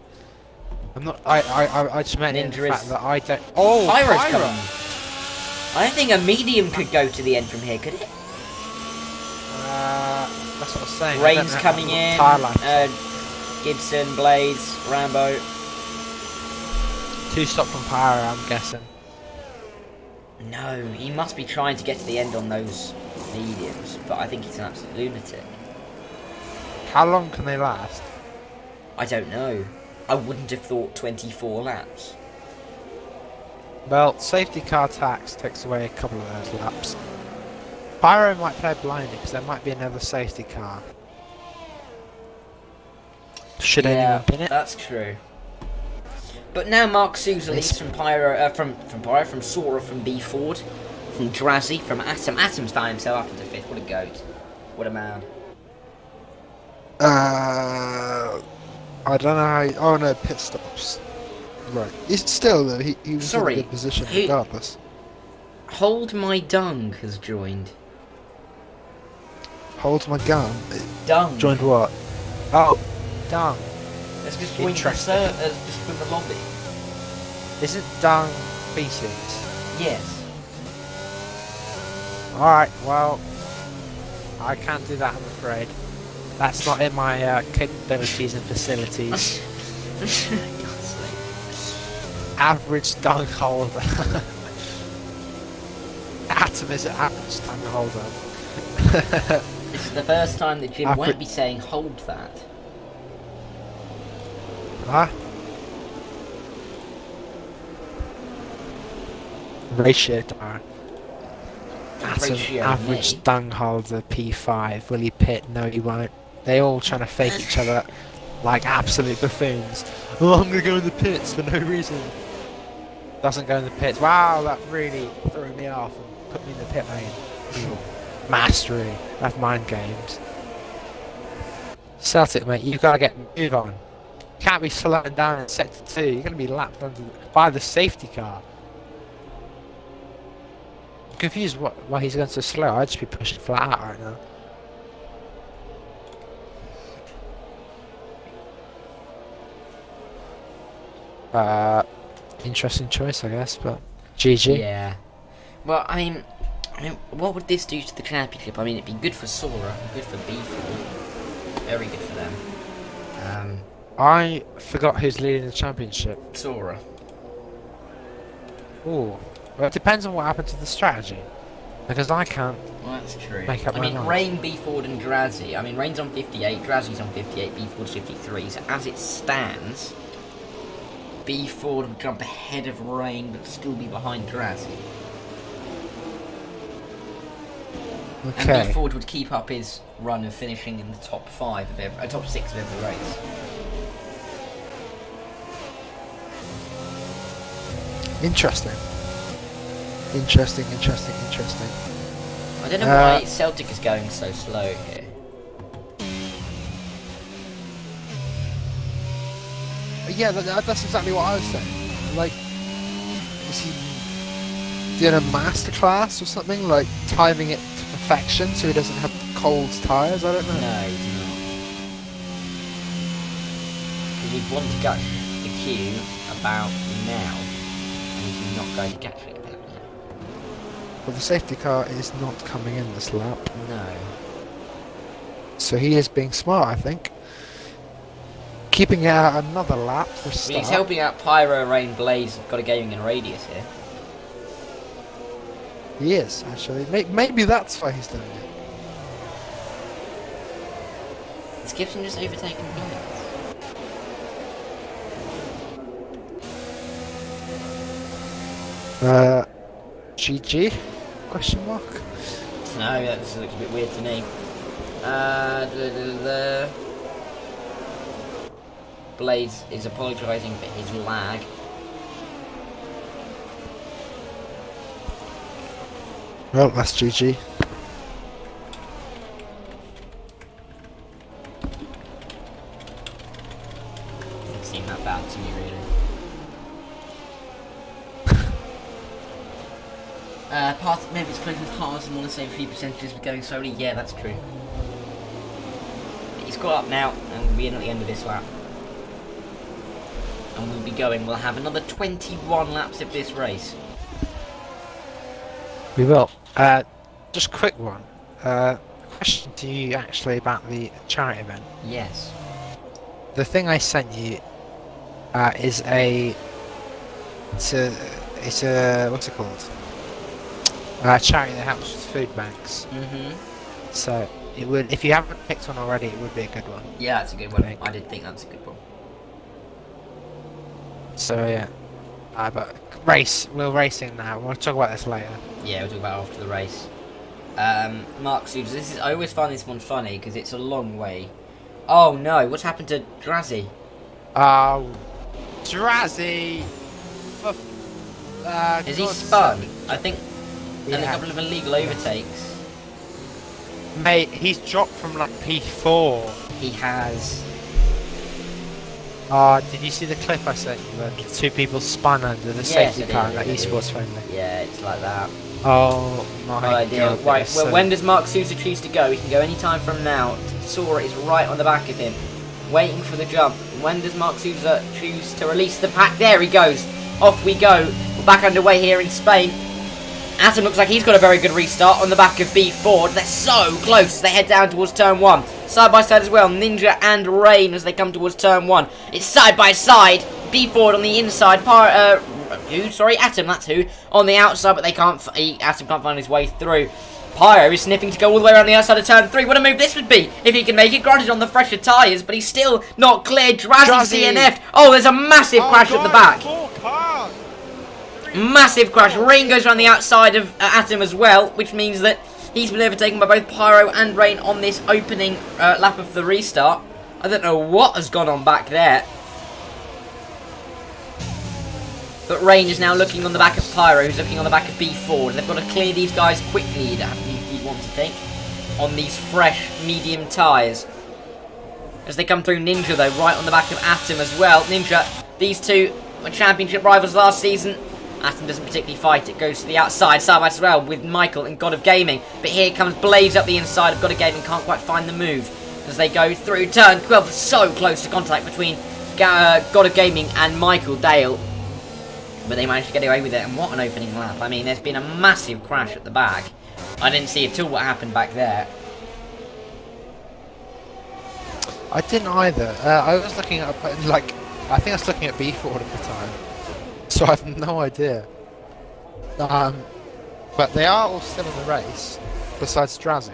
I'm not. I just meant in the Ninja fact is- that I don't. Oh, Pyro's Pyro! coming. I don't think a medium could go to the end from here, could it? That's what I was saying. Rain's coming in. Tyre life. Gibson, Blades, Rambo. 2 stop from Pyro, I'm guessing. No, he must be trying to get to the end on those mediums, but I think he's an absolute lunatic. How long can they last? I don't know. I wouldn't have thought 24 laps. Well, safety car tax takes away a couple of those laps. Pyro might play blind because there might be another safety car. Should anyone pin it? That's true. But now Mark Souzalis from Pyro, from Sora, from B Ford, from Drazzy, from Atom. Atom's found himself up into 5th. What a goat. What a man. I don't know how. Oh no, pit stops. Right. He's still though. He was in a good position regardless. Hold My Dung has joined. Hold my gun. Dung. Joined what? Oh, dung. Let's just join the Interesting. just join the lobby. Isn't dung feces? Yes. Alright, well, I can't do that, I'm afraid. That's not in my capabilities and facilities. Average dung holder. Atom is an average dung holder. This is the first time that Jim Average. won't be saying hold that. Huh? Ratio dar. Atom, Ratio average me. dung holder P5. Will he pit? No, he won't. They all trying to fake each other like absolute buffoons. Oh, I'm gonna go in the pits for no reason. Doesn't go in the pits. Wow, that really threw me off and put me in the pit lane. Mastery of mind games. Celtic, mate, you've got to get move on. You can't be slowing down in sector 2. You're going to be lapped under by the safety car. I'm confused why he's going so slow. I'd just be pushing flat out right now. Interesting choice, I guess, but GG. Yeah. Well, I mean, what would this do to the championship? I mean, it'd be good for Sora, good for B4, very good for them. I forgot who's leading the championship. Sora. Ooh. Well, it depends on what happened to the strategy. Because I can't. Well, that's true. Make up I my mean, mind. Rain, B4 and Drazzy. I mean, Rain's on 58, Drazzy's on 58, B4's 53. So as it stands, B4 will jump ahead of Rain, but still be behind Drazzy. Okay. And B4 would keep up his run of finishing in the top 5 of every, top 6 of every race. Interesting. Interesting. I don't know why Celtic is going so slow here. Yeah, that's exactly what I was saying. Like, is he doing a masterclass or something? Like, timing it to perfection so he doesn't have cold tyres? I don't know. No, he's not. Because he'd want to get the queue about now, and he's not going to catch it about now. Well, the safety car is not coming in this lap. No. So he is being smart, I think. Keeping out another lap for a Well, start. he's helping out Pyro, Rain, Blaze, got a gaming and radius here. He is, actually. Maybe that's why he's doing it. Is Gibson just overtaken Blaze? GG? Question mark? No, that just looks a bit weird to me. Blaze is apologising for his lag. Well, that's GG. Doesn't seem that bad to me, really. Maybe it's close with cars and want to save a few percentages for going slowly. Yeah, that's true. But he's got up now, and we'll be in at the end of this lap. And we'll be going. We'll have another 21 laps of this race. We will. Just a quick one. Question to you actually about the charity event. Yes. The thing I sent you is it's a what's it called? Charity that helps with food banks. Mm-hmm. So it would, if you haven't picked one already, it would be a good one. Yeah, that's a good one. I think. I did think that's a good one. So yeah. But we're racing now. We'll talk about this later. Yeah, we'll talk about it after the race. Mark Subs, I always find this one funny because it's a long way. Oh no, what's happened to Drazzy? Oh, Drazzy! Is he spun? I think, and a Yeah. couple of illegal overtakes. Mate, he's dropped from like P4. He has. Did you see the clip I sent you where the two people spun under the Yes, safety I did, car in I that did. esports friendly? Yeah, it's like that. Oh my Ideal. god. Right, well, when does Mark Sousa choose to go? He can go any time from now. Sora is right on the back of him, waiting for the jump. When does Mark Sousa choose to release the pack? There he goes. Off we go. We're back underway here in Spain. Atom looks like he's got a very good restart on the back of B Ford. They're so close as they head down towards turn 1. Side by side as well, Ninja and Rain as they come towards turn 1. It's side by side. B Ford on the inside. Atom, that's who. On the outside, but Atom can't find his way through. Pyro is sniffing to go all the way around the outside of turn 3. What a move this would be if he can make it. Granted on the fresher tyres, but he's still not cleared. Drazzy CNF. Oh, there's a massive crash at the back. Massive crash. Rain goes around the outside of Atom as well, which means that he's been overtaken by both Pyro and Rain on this opening lap of the restart. I don't know what has gone on back there. But Rain is now looking on the back of Pyro, who's looking on the back of B4. They've got to clear these guys quickly, you'd want to think, on these fresh, medium tyres. As they come through Ninja, though, right on the back of Atom as well. Ninja, these two were championship rivals last season. Atom doesn't particularly fight, it goes to the outside, side by side as well, with Michael and God of Gaming. But here comes Blaze up the inside of God of Gaming, can't quite find the move. As they go through turn 12, so close to contact between God of Gaming and Michael Dale. But they managed to get away with it, and what an opening lap. I mean, there's been a massive crash at the back. I didn't see at all what happened back there. I didn't either. I was looking at, I think I was looking at B Ford at the time. So I have no idea. But they are all still in the race, besides Drazzy.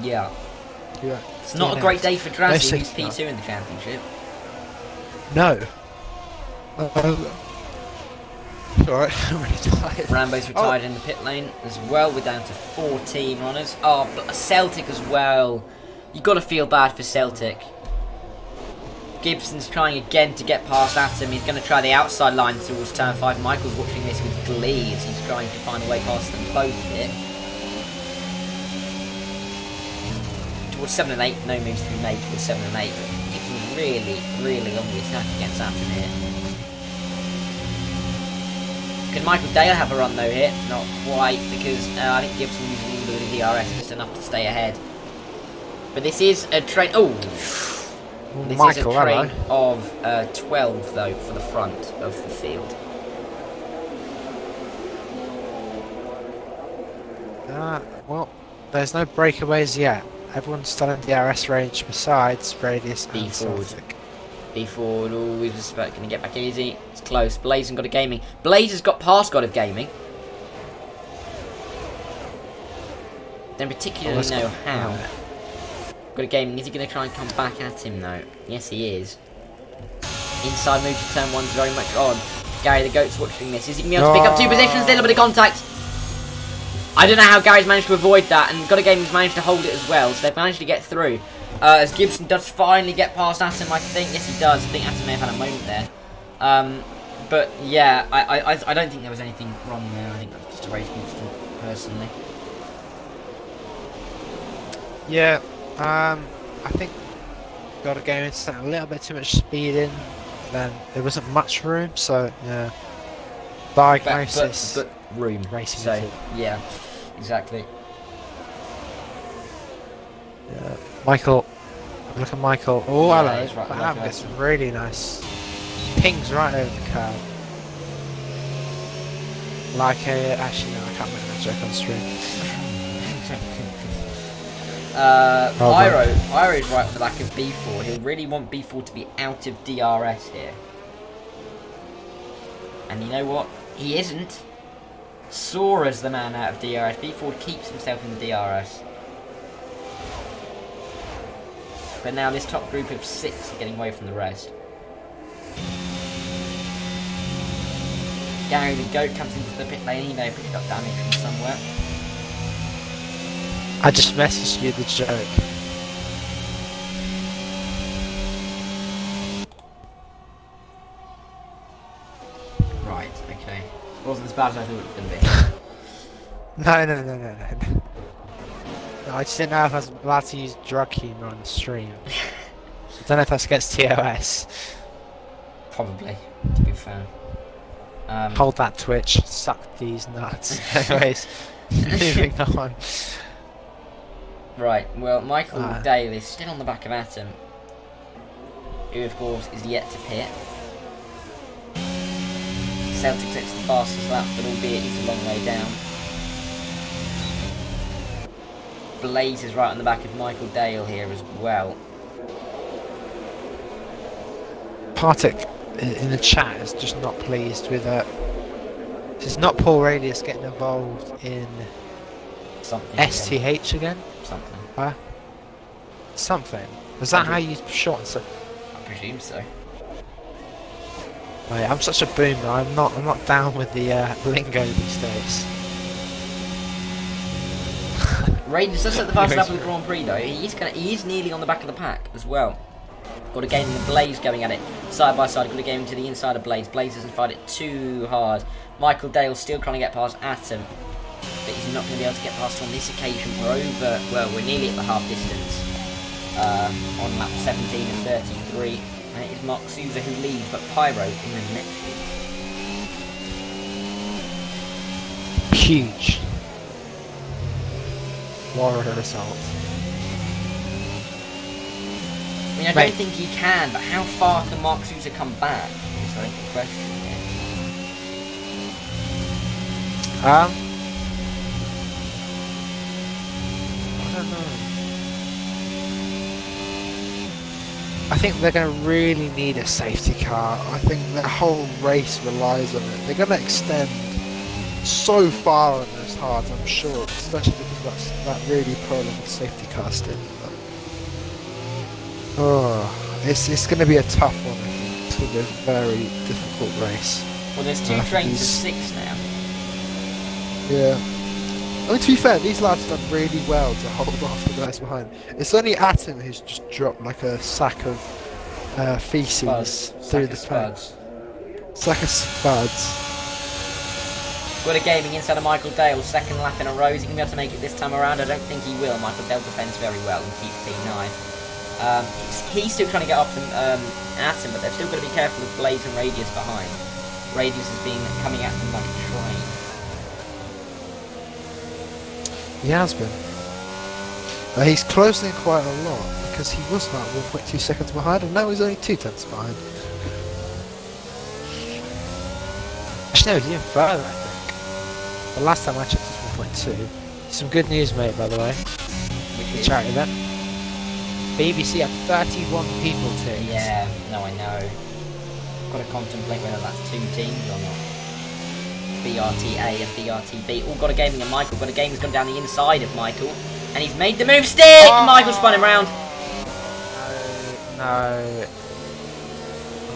Yeah. Yeah. It's not a great day for Drazzy, who's P2 in the championship. No. Alright, I'm really tired. Rambo's retired in the pit lane as well. We're down to 14 runners. Oh, but Celtic as well. You've got to feel bad for Celtic. Gibson's trying again to get past Atom. He's going to try the outside line towards turn 5. Michael's watching this with glee as he's trying to find a way past them both here. Towards 7 and 8, no moves to be made towards 7 and 8. But Gibson's really, really on the attack against Atom here. Can Michael Dale have a run though here? Not quite, because I think Gibson using a little bit of DRS just enough to stay ahead. But this is a train. Oh! This Michael, is a train of 12 though for the front of the field. Well, there's no breakaways yet. Everyone's still in DRS range besides Radius and Celtic. B Ford always going to get back easy. It's close. Blaze and God of Gaming. Blaze has got past God of Gaming. Don't particularly know how. God of Gaming, is he going to try and come back at him though? Yes, he is. Inside move to turn 1's very much on. Gary the Goat's watching this. Is he going to be able to pick up 2 positions? A little bit of contact. I don't know how Gary's managed to avoid that, and God of Gaming's managed to hold it as well, so they've managed to get through. As Gibson does finally get past Atom, I think. Yes, he does. I think Atom may have had a moment there. But yeah, I don't think there was anything wrong there. I think that was just a race incident, personally. Yeah, I think God of Gaming sent a little bit too much speed in, then there wasn't much room, so yeah. Diagnosis. But room. Racing. So, yeah, exactly. Yeah. Michael, look at Michael. Oh, Yeah, hello. he's right That gets really nice. Pings right over the curb. Like a. Actually, no, I can't make that joke on stream. Pyro's right on the back of B4. He'll really want B4 to be out of DRS here. And you know what? He isn't. Sora's the man out of DRS. B4 keeps himself in the DRS. But now this top group of 6 are getting away from the rest. Gary the Goat comes into the pit lane. He may have picked up damage from somewhere. I just messaged you the joke. Right, okay. It wasn't as bad as I thought it was going to be. No. No, I just didn't know if I was allowed to use drug humour on the stream. I don't know if that's against TOS. Probably, to be fair. Hold that, Twitch. Suck these nuts. Anyways, moving on. Right, well, Michael Dale is still on the back of Atom, who of course is yet to pit. Celtic takes the fastest lap, but albeit he's a long way down. Blaze is right on the back of Michael Dale here as well. Partick in the chat is just not pleased with it. It's not Paul Radius getting involved in Something STH again? Something. Something. Was that how you shorten so? I presume so. Right, I'm such a boomer. I'm not down with the lingo these days. Radius does set the fastest lap of the Grand Prix though. He is nearly on the back of the pack as well. Got a game in the Blaze going at it side by side. Got a game to the inside of Blaze. Blaze doesn't fight it too hard. Michael Dale still trying to get past Atom, but he's not going to be able to get past on this occasion. We're nearly at the half distance on lap 17 and 33. And it is Mark Souza who leads, but Pyro in the next lead. Huge. What a result. I mean, I don't think he can, but how far can Mark Souza come back? Is the question here. I don't know. I think they're going to really need a safety car. I think their whole race relies on it. They're going to extend so far on those hards, I'm sure, especially because that really prolonged safety car stint. Oh, it's going to be a tough one. I think it's going to be a very difficult race. Well, there's two trains of 6 now. Yeah. I mean, to be fair, these lads have done really well to hold off the guys behind. It's only Atom who's just dropped like a sack of feces through the pack. Sack of spuds. Got a gaming inside of Michael Dale, second lap in a row. Is he going to be able to make it this time around? I don't think he will. Michael Dale defends very well and keeps P9. He's still trying to get off Atom, but they've still got to be careful with Blaze and Radius behind. Radius has been coming at them like a train. He has been. He's closing quite a lot because he was about 1.2 seconds behind and now he's only 2 tenths behind. Actually, no, he's even further, I think. The last time I checked was 1.2. Some good news, mate, by the way. Which is charity event. BBC had 31 people ticked. Yeah, no, I know. Got to contemplate whether that's 2 teams or not. BRTA and BRTB all got a gaming, and Michael got a game. Has gone down the inside of Michael, and he's made the move stick. Oh! Michael spun him round. No.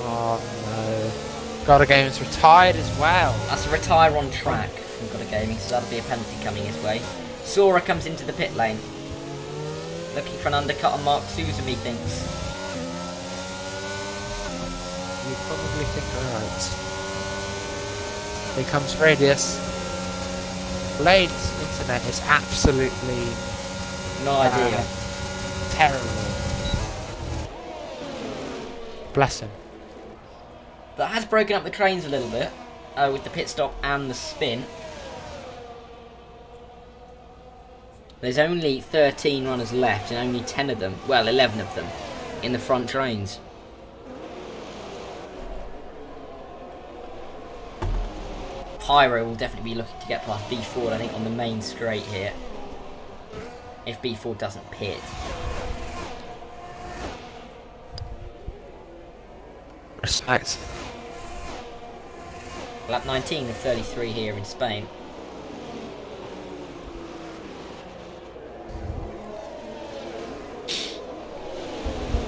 Oh no. Got a game's retired as well. That's a retire on track from Got a Gaming, so that'll be a penalty coming his way. Sora comes into the pit lane, looking for an undercut on Mark Souza, methinks. You probably think alright. Here comes Radius. Blade's internet is absolutely No idea. terrible. Bless him. That has broken up the trains a little bit with the pit stop and the spin. There's only 13 runners left and only 10 of them, well 11 of them, in the front trains. Pyro will definitely be looking to get past B4, I think, on the main straight here. If B4 doesn't pit. Respect. Lap 19 of 33 here in Spain.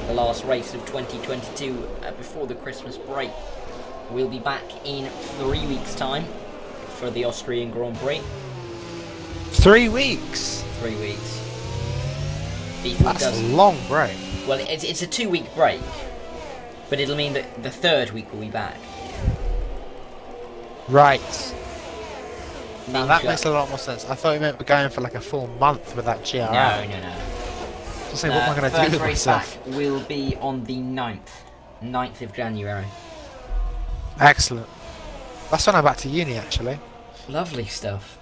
The last race of 2022 before the Christmas break. We'll be back in 3 weeks' time for the Austrian Grand Prix. 3 weeks? 3 weeks. That's a long break. Well, it's a 2-week break, but it'll mean that the 3rd week will be back. Right. Now that makes a lot more sense. I thought you meant we're going for like a full month with that GRL. No. Say, what am I going to do First with race myself? back will be on the 9th of January. Excellent. That's when I'm back to uni, actually. Lovely stuff.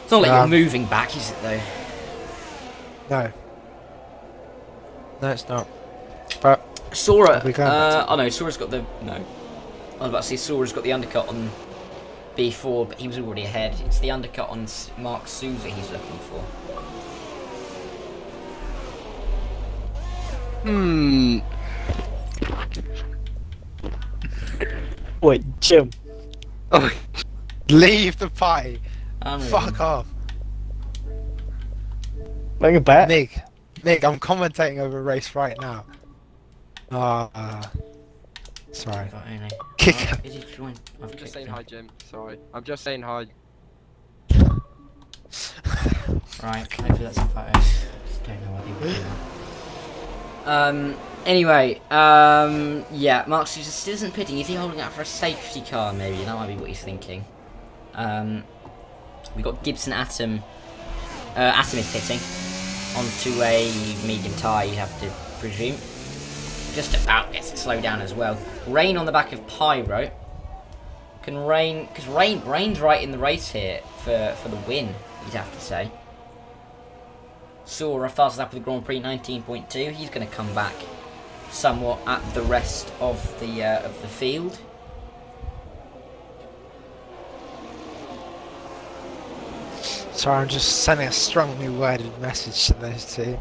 It's not like you're moving back, is it, though? No. No, it's not. But Sora, oh no, Sora's got the, no. I was about to say Sora's got the undercut on B4, but he was already ahead. It's the undercut on Mark Souza he's looking for. Wait, Jim. Oh. Leave the party. Fuck off. Make it back. Nick, I'm commentating over a race right now. Sorry. Kick Is he joined? I'm just saying hi, Jim. Sorry. I'm just saying hi. Right, hopefully that's a photo. I just don't know why people do that. Anyway, yeah, Mark Souza still isn't pitting. Is he holding out for a safety car, maybe? That might be what he's thinking. We've got Gibson Atom. Atom is pitting onto a medium tyre, you have to presume. Just about gets it slowed down as well. Rain on the back of Pyro. Can Rain, because Rain's right in the race here for the win, you'd have to say. Sora fastest lap of the Grand Prix, 19.2. He's going to come back somewhat at the rest of the field. Sorry, I'm just sending a strongly worded message to those two.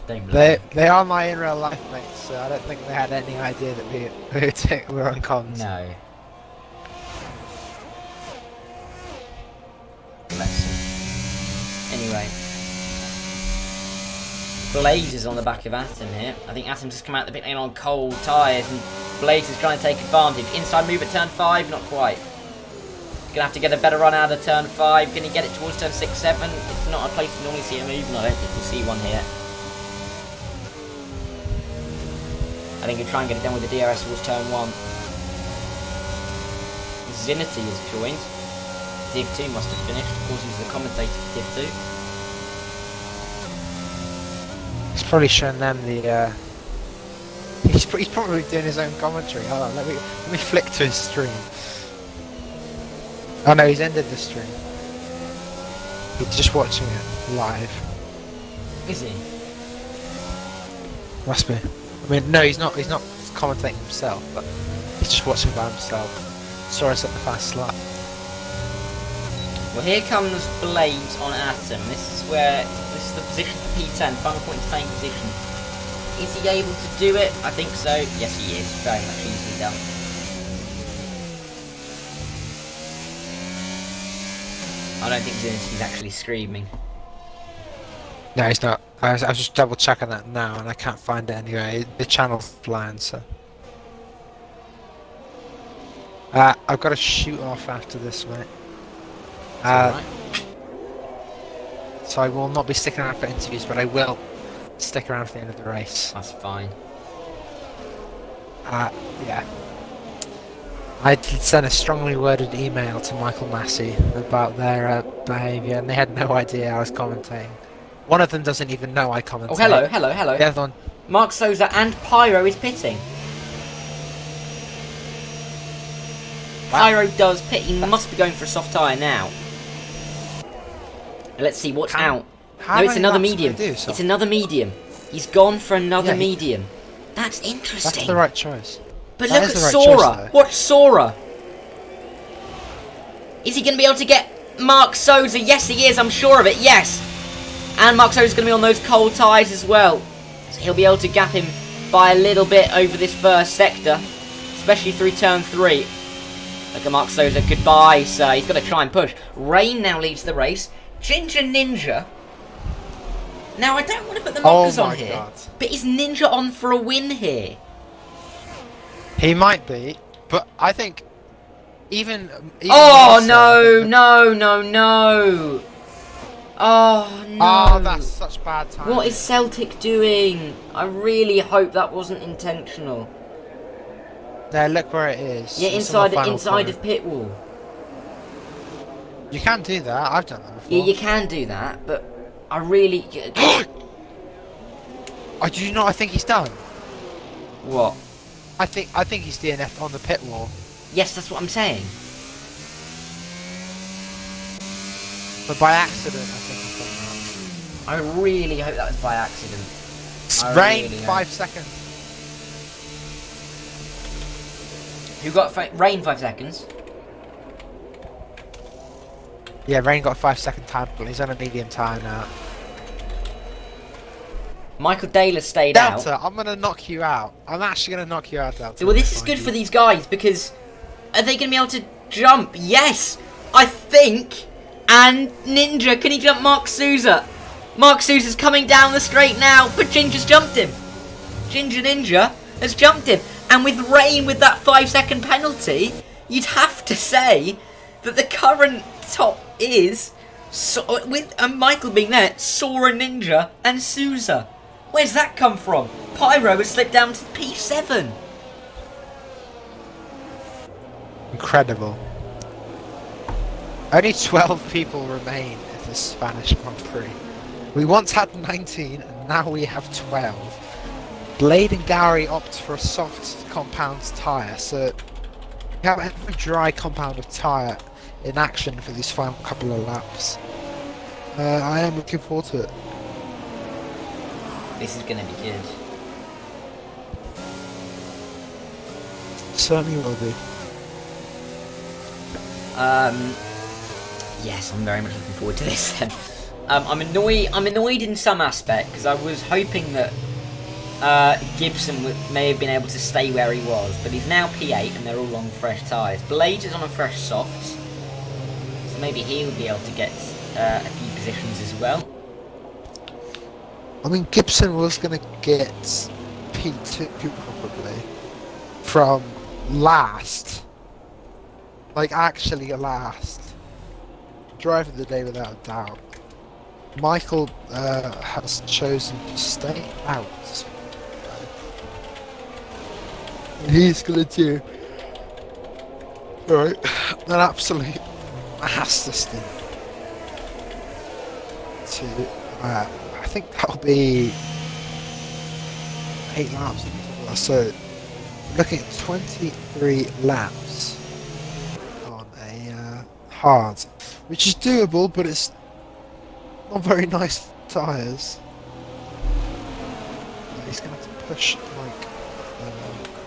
They are my in real life mates, so I don't think they had any idea that we were on comms. No. Let's see. Anyway. Blaze is on the back of Atom here. I think Atom's just come out the pit lane on cold tyres and Blaze is trying to take advantage. Inside move at turn 5, not quite. Gonna have to get a better run out of turn 5. Can he get it towards turn 6, 7? It's not a place you normally see a move, and I don't think we'll see one here. I think he'll try and get it done with the DRS towards turn 1. Zinity has joined. Div 2 must have finished. Of course, he's the commentator for Div 2. He's probably showing them the. He's probably doing his own commentary. Hold on, let me flick to his stream. Oh no, he's ended the stream. He's just watching it live. Is he? Must be. I mean, no, he's not. He's not commentating himself, but he's just watching by himself. Sorry, it's at the fast lap. Well, here comes Blaze on Atom. This is the position for P10, final point in playing position. Is he able to do it? I think so. Yes, he is. Very much easily done. I don't think Zinity's actually screaming. No, he's not. I was just double checking that now, and I can't find it anyway. The channel's bland, so. I've got to shoot off after this, mate. Right. So I will not be sticking around for interviews, but I will stick around for the end of the race. That's fine. Yeah. I did send a strongly worded email to Michael Massey about their behaviour, and they had no idea I was commentating. One of them doesn't even know I commentate. Oh, hello. The other one... Mark Souza and Pyro is pitting. Wow. Pyro does pit. He must be going for a soft tyre now. Let's see what's out. No, it's another medium. It's another medium. He's gone for another medium. That's interesting. That's the right choice. But look at Sora. Watch Sora. Is he going to be able to get Mark Souza? Yes, he is. I'm sure of it. Yes. And Mark Souza's going to be on those cold tyres as well. So he'll be able to gap him by a little bit over this first sector, especially through turn 3. Look at Mark Souza. Goodbye, sir. He's going to try and push. Rain now leads the race. Ginger Ninja. Now, I don't want to put the knockers on here, but is Ninja on for a win here? He might be, but I think even oh, no. Oh, no. Oh, that's such bad timing. What is Celtic doing? I really hope that wasn't intentional. No, look where it is. Yeah, inside of pit wall. You can do that. I've done that before. Yeah, you can do that, but I really... Oh, do you know what I think he's done? What? I think he's DNF'd on the pit wall. Yes, that's what I'm saying. But by accident, I think he's done that. I really hope that was by accident. Rain, really 5 seconds. Who got Rain 5 seconds? Yeah, Rain got a 5-second time, but he's on a medium time now. Michael Daler stayed Delta, out. I'm gonna knock you out. I'm actually gonna knock you out, Delta. Well, this is good for these guys because are they going to be able to jump? Yes, I think. And Ninja, can he jump Mark Souza? Mark Souza's coming down the straight now, but Ginger's jumped him. Ginger Ninja has jumped him. And with Rain with that 5-second penalty, you'd have to say that the current top is, with Michael being there, Sora, Ninja and Souza. Where's that come from? Pyro has slipped down to P7. Incredible. Only 12 people remain at the Spanish Grand Prix. We once had 19 and now we have 12. Blade and Gary opt for a soft compound tyre, so we have every dry compound of tyre in action for these final couple of laps. I am looking forward to it. This is going to be good. Certainly will be. Yes, I'm very much looking forward to this then. I'm annoyed in some aspect because I was hoping that Gibson may have been able to stay where he was, but he's now P8 and they're all on fresh tyres. Blade is on a fresh softs, so maybe he'll be able to get a few positions as well. I mean, Gibson was going to get P2 probably from last. Like, actually last. Driver of the day without a doubt. Michael has chosen to stay out. And he's going to do an absolute master stint to I think that'll be 8 laps. So, looking at 23 laps on a hard, which is doable, but it's not very nice tyres. He's going to have to push like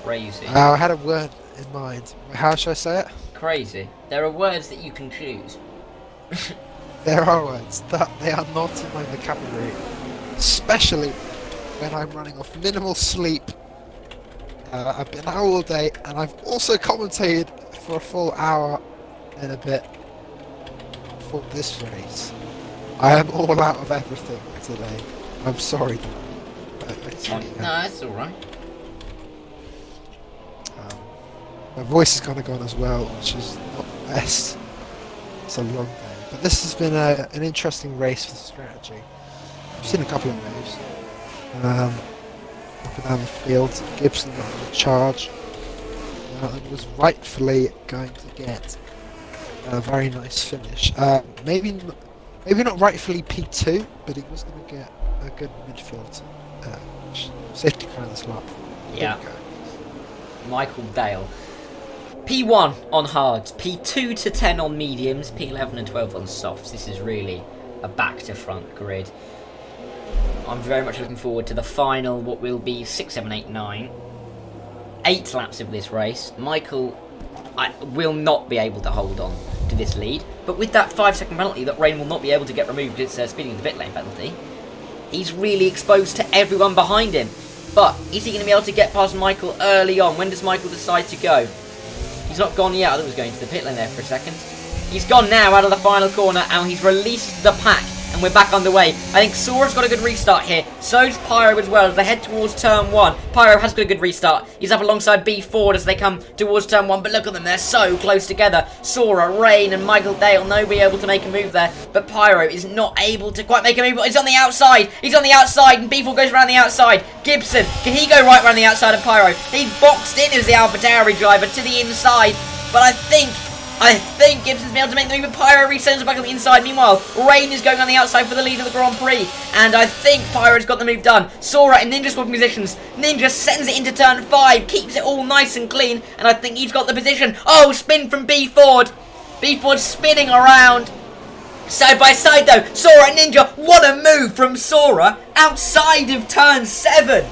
Crazy. I had a word in mind. How should I say it? Crazy. There are words that you can choose. There are words that they are not in my vocabulary, especially when I'm running off minimal sleep. I've been out all day, and I've also commentated for a full hour and a bit for this race. I am all out of everything today. I'm sorry. No, that's alright. My voice is kind of gone as well, which is not the best. It's a long day. But this has been an interesting race for the strategy. I've seen a couple of moves. Up and down the field, Gibson got on the charge. And was rightfully going to get a very nice finish. Maybe not rightfully P2, but he was going to get a good midfield safety car in this lap. Yeah. Michael Dale. P1 on hards, P2 to 10 on mediums, P11 and 12 on softs. This is really a back to front grid. I'm very much looking forward to the final, what will be 6, 7, 8, 9. 8 laps of this race. Michael will not be able to hold on to this lead, but with that 5-second penalty that Rain will not be able to get removed because it's speeding the pit lane penalty, he's really exposed to everyone behind him. But is he going to be able to get past Michael early on? When does Michael decide to go? He's not gone yet. I thought he was going to the pit lane there for a second. He's gone now out of the final corner and he's released the pack and we're back underway. I think Sora's got a good restart here. So does Pyro as well as they head towards turn 1. Pyro has got a good restart. He's up alongside B4 as they come towards turn 1. But look at them, they're so close together. Sora, Rain and Michael Dale, nobody able to make a move there. But Pyro is not able to quite make a move. But he's on the outside. He's on the outside and B4 goes around the outside. Gibson, can he go right around the outside of Pyro? He's boxed in as the AlphaTauri driver to the inside. But I think I think Gibson's been able to make the move, but Pyro resends back on the inside. Meanwhile, Rain is going on the outside for the lead of the Grand Prix. And I think Pyro's got the move done. Sora and Ninja swapping positions. Ninja sends it into turn 5, keeps it all nice and clean. And I think he's got the position. Oh, spin from B Ford. B Ford spinning around. Side by side though, Sora and Ninja. What a move from Sora outside of turn 7.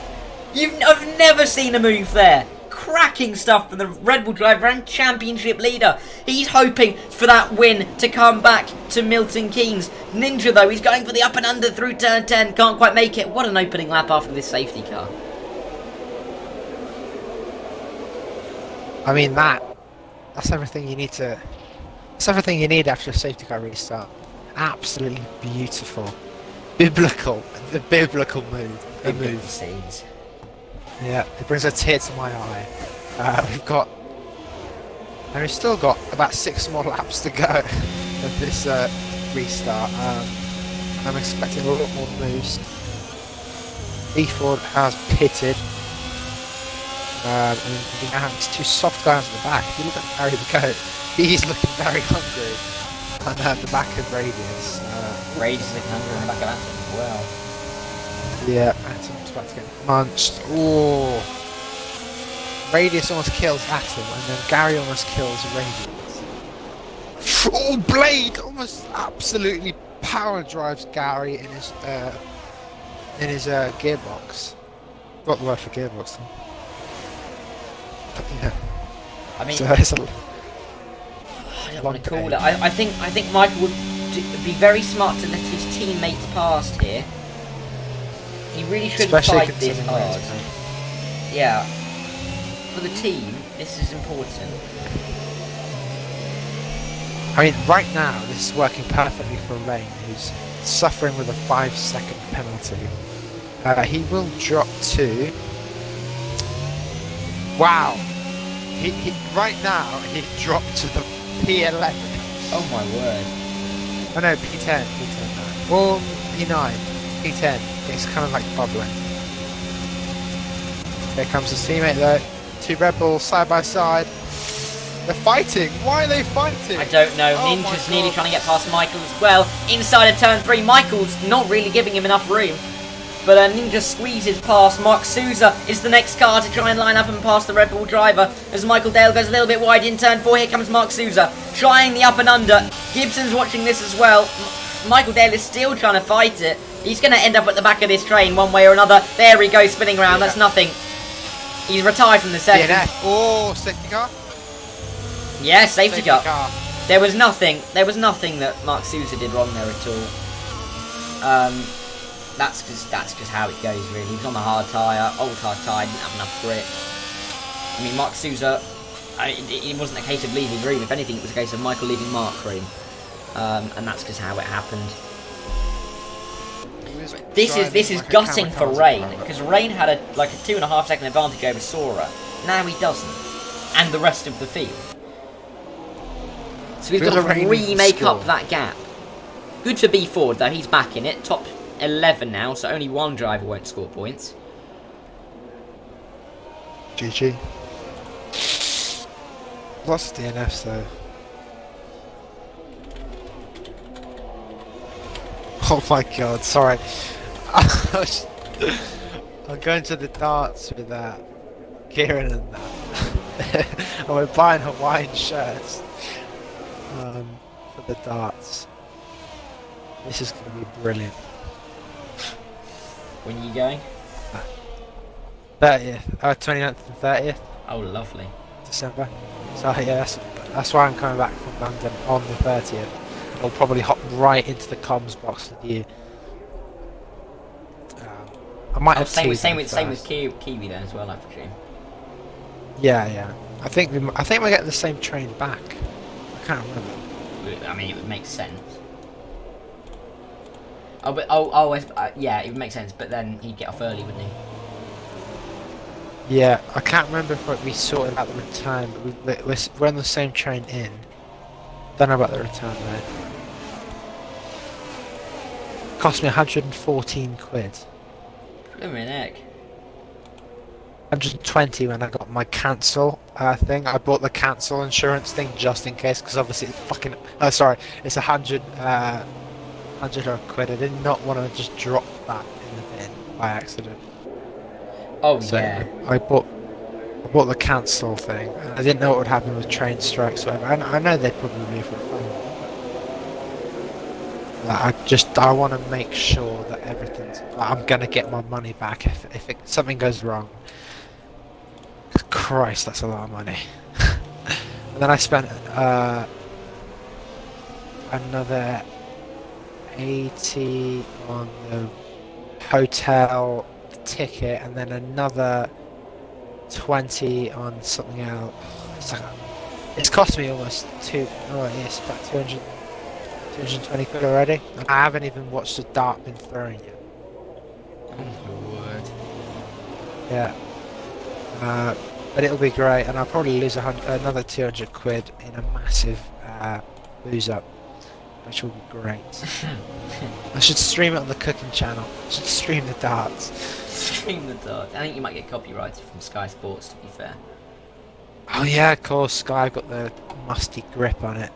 I've never seen a move there. Cracking stuff from the Red Bull driver and championship leader. He's hoping for that win to come back to Milton Keynes. Ninja though, he's going for the up and under through turn 10. Can't quite make it. What an opening lap after this safety car. I mean that's everything you need to. That's everything you need after a safety car restart. Absolutely beautiful, biblical, the biblical move. The move. Scenes. Yeah, it brings a tear to my eye. We've still got about 6 more laps to go of this restart. I'm expecting a lot more moves. B Ford has pitted. And we now have these 2 soft guys at the back. If you look at Barry the Goat, he's looking very hungry. And at the back of Radius. Radius is looking hungry on the back of Atom as well. Yeah, Atom's about to get munched. Ooh. Radius almost kills Atom, and then Gary almost kills Radius. Oh, Blade almost absolutely power drives Gary in his gearbox. Got the word for gearbox. Then. But, yeah. I mean, so it's a, I don't want to call it. I think Michael would be very smart to let his teammates past here. He really shouldn't especially fight this hard. race. Yeah. For the team, this is important. I mean, right now, this is working perfectly for Rain, who's suffering with a 5-second penalty. He will drop to... Wow! He right now, he dropped to the P11. Oh my word. Oh no, P10 now. Or P9, P10. It's kind of like bubbling. Here comes his teammate though. 2 Red Bulls side by side. They're fighting. Why are they fighting? I don't know. Oh Ninja's nearly trying to get past Michael as well. Inside of turn 3, Michael's not really giving him enough room. But Ninja squeezes past. Mark Souza is the next car to try and line up and pass the Red Bull driver. As Michael Dale goes a little bit wide in turn 4, here comes Mark Souza. Trying the up and under. Gibson's watching this as well. Michael Dale is still trying to fight it. He's going to end up at the back of this train one way or another. There he goes, spinning around. That's nothing. He's retired from the session. Oh, safety car. Yeah, safety car. There was nothing that Mark Souza did wrong there at all. That's just how it goes really. He was on the hard tyre, old hard tyre, didn't have enough grip. I mean, Mark Souza, it wasn't a case of leaving room. If anything, it was a case of Michael leaving Mark room, and that's just how it happened. This is gutting for Rain, because Rain had a 2.5 second advantage over Sora. Now he doesn't, and the rest of the field. So we've got to remake up that gap. Good for B Ford though, he's back in it. Top 11 now, so only 1 driver won't score points. GG. Lost DNFs though. Oh my god, sorry. I'm going to the darts with Kieran and that. And we're buying Hawaiian shirts for the darts. This is going to be brilliant. When are you going? 30th, 29th and 30th. Oh, lovely. December. So yeah, that's why I'm coming back from London on the 30th. I'll probably hop right into the comms box with you. I might have same with Kiwi then as well, I presume. Yeah. I think we get the same train back. I can't remember. I mean, it would make sense. Yeah, it would make sense. But then he'd get off early, wouldn't he? Yeah, I can't remember if we sorted out the return, but we're on the same train in. Don't know about the return though. Cost me 114 quid. Flippin' heck. 120 when I got my cancel thing. I bought the cancel insurance thing just in case, because obviously it's fucking. Oh, sorry, it's 100 quid. I did not want to just drop that in the bin by accident. Oh So yeah. I bought the cancel thing. I didn't know what would happen with train strikes or whatever. I know they'd probably be for fun. I want to make sure that everything's. I'm gonna get my money back if something goes wrong. Christ, that's a lot of money. And then I spent another 80 on the hotel ticket, and then another 20 on something else. It's cost me almost yes, about 220 quid already. And I haven't even watched the dart been thrown yet. Oh my word. Yeah. But it'll be great, and I'll probably lose another 200 quid in a massive booze up, which will be great. I should stream it on the cooking channel. I should stream the darts. Stream the dart. I think you might get copyrighted from Sky Sports, to be fair. Oh yeah, of course, Sky got the musty grip on it.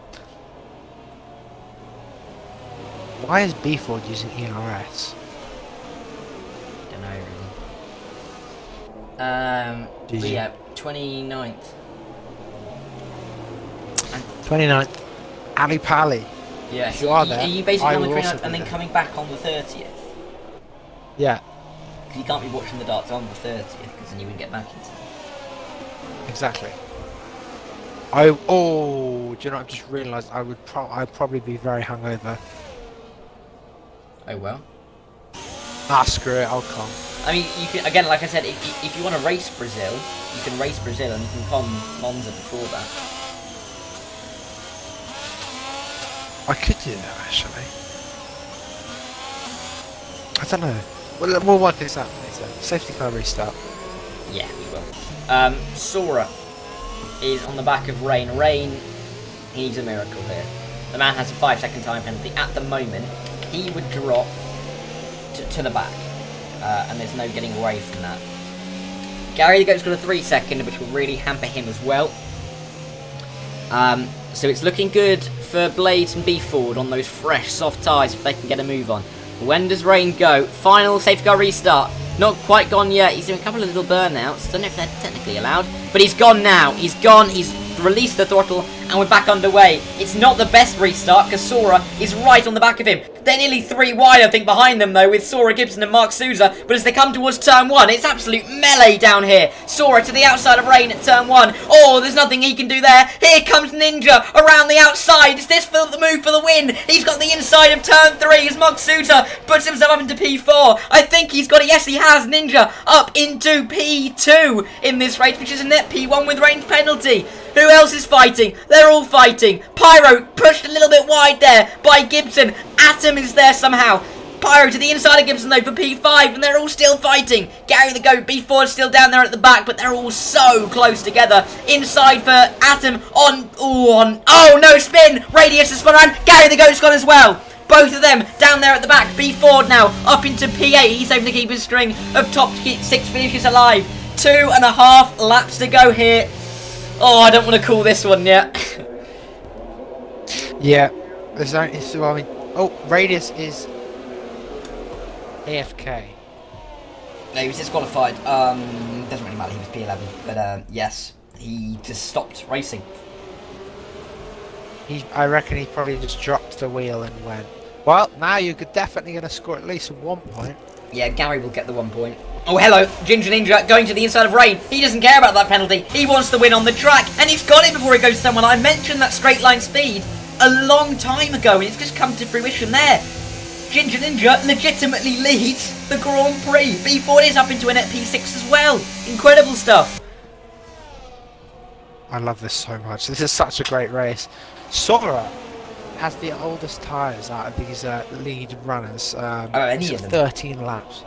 Why is Beeford using ERS? Don't know really. Did But you? yeah, 29th. 29th. Ali Pali. Yeah, If you are there, Are you basically I on the will also 29th be and then there. coming back on the 30th? Yeah, Because you can't be watching the darts on the 30th, because then you wouldn't get back into it. exactly. Do you know what, I've just realised I'd probably be very hungover. Oh well. Ah, screw it, I'll come. I mean, you can, again, like I said, if you want to race Brazil, you can race Brazil and you can con Monza before that. I could do that, actually. I don't know. We'll work this out later. Safety car restart. Yeah, we will. Sora is on the back of Rain. Rain, he needs a miracle here. The man has a 5-second time penalty. At the moment, he would drop to the back. And there's no getting away from that. Gary the Goat's got a 3-second, which will really hamper him as well. So it's looking good for Blades and Beeford on those fresh, soft tyres if they can get a move on. When does Rain go? Final safety car restart. Not quite gone yet. He's doing a couple of little burnouts. Don't know if they're technically allowed. But he's gone now. He's gone. He's released the throttle. And we're back underway. It's not the best restart because Sora is right on the back of him. They're nearly 3 wide, I think, behind them, though, with Sora Gibson and Mark Souza. But as they come towards turn 1, it's absolute melee down here. Sora to the outside of Rain at turn 1. Oh, there's nothing he can do there. Here comes Ninja around the outside. Is this for the move for the win? He's got the inside of turn 3 as Mark Souza puts himself up into P4. I think he's got it. Yes, he has. Ninja up into P2 in this race, which is a net P1 with range penalty. Who else is fighting? They're all fighting. Pyro pushed a little bit wide there by Gibson. Atom is there somehow. Pyro to the inside of Gibson though for P5, and they're all still fighting. Gary the Goat, B4 still down there at the back, but they're all so close together. Inside for Atom oh no, spin. Radius has spun around. Gary the Goat's gone as well. Both of them down there at the back. B4 now up into P8. He's hoping to keep his string of top 6 finishes alive. 2.5 laps to go here. Oh, I don't want to call this one yet. Yeah. Radius is AFK. No, he was disqualified. Doesn't really matter, he was P11. But yes, he just stopped racing. I reckon he probably just dropped the wheel and went, well, now you're definitely going to score at least 1 point. Yeah, Gary will get the 1 point. Oh, hello, Ginger Ninja going to the inside of Rain. He doesn't care about that penalty. He wants to win on the track, and he's got it before he goes to someone. I mentioned that straight line speed a long time ago, and it's just come to fruition there. Ginger Ninja legitimately leads the Grand Prix. B4 is up into an P6 as well. Incredible stuff. I love this so much. This is such a great race. Sora has the oldest tyres out of these lead runners. Any he's of got them? 13 laps.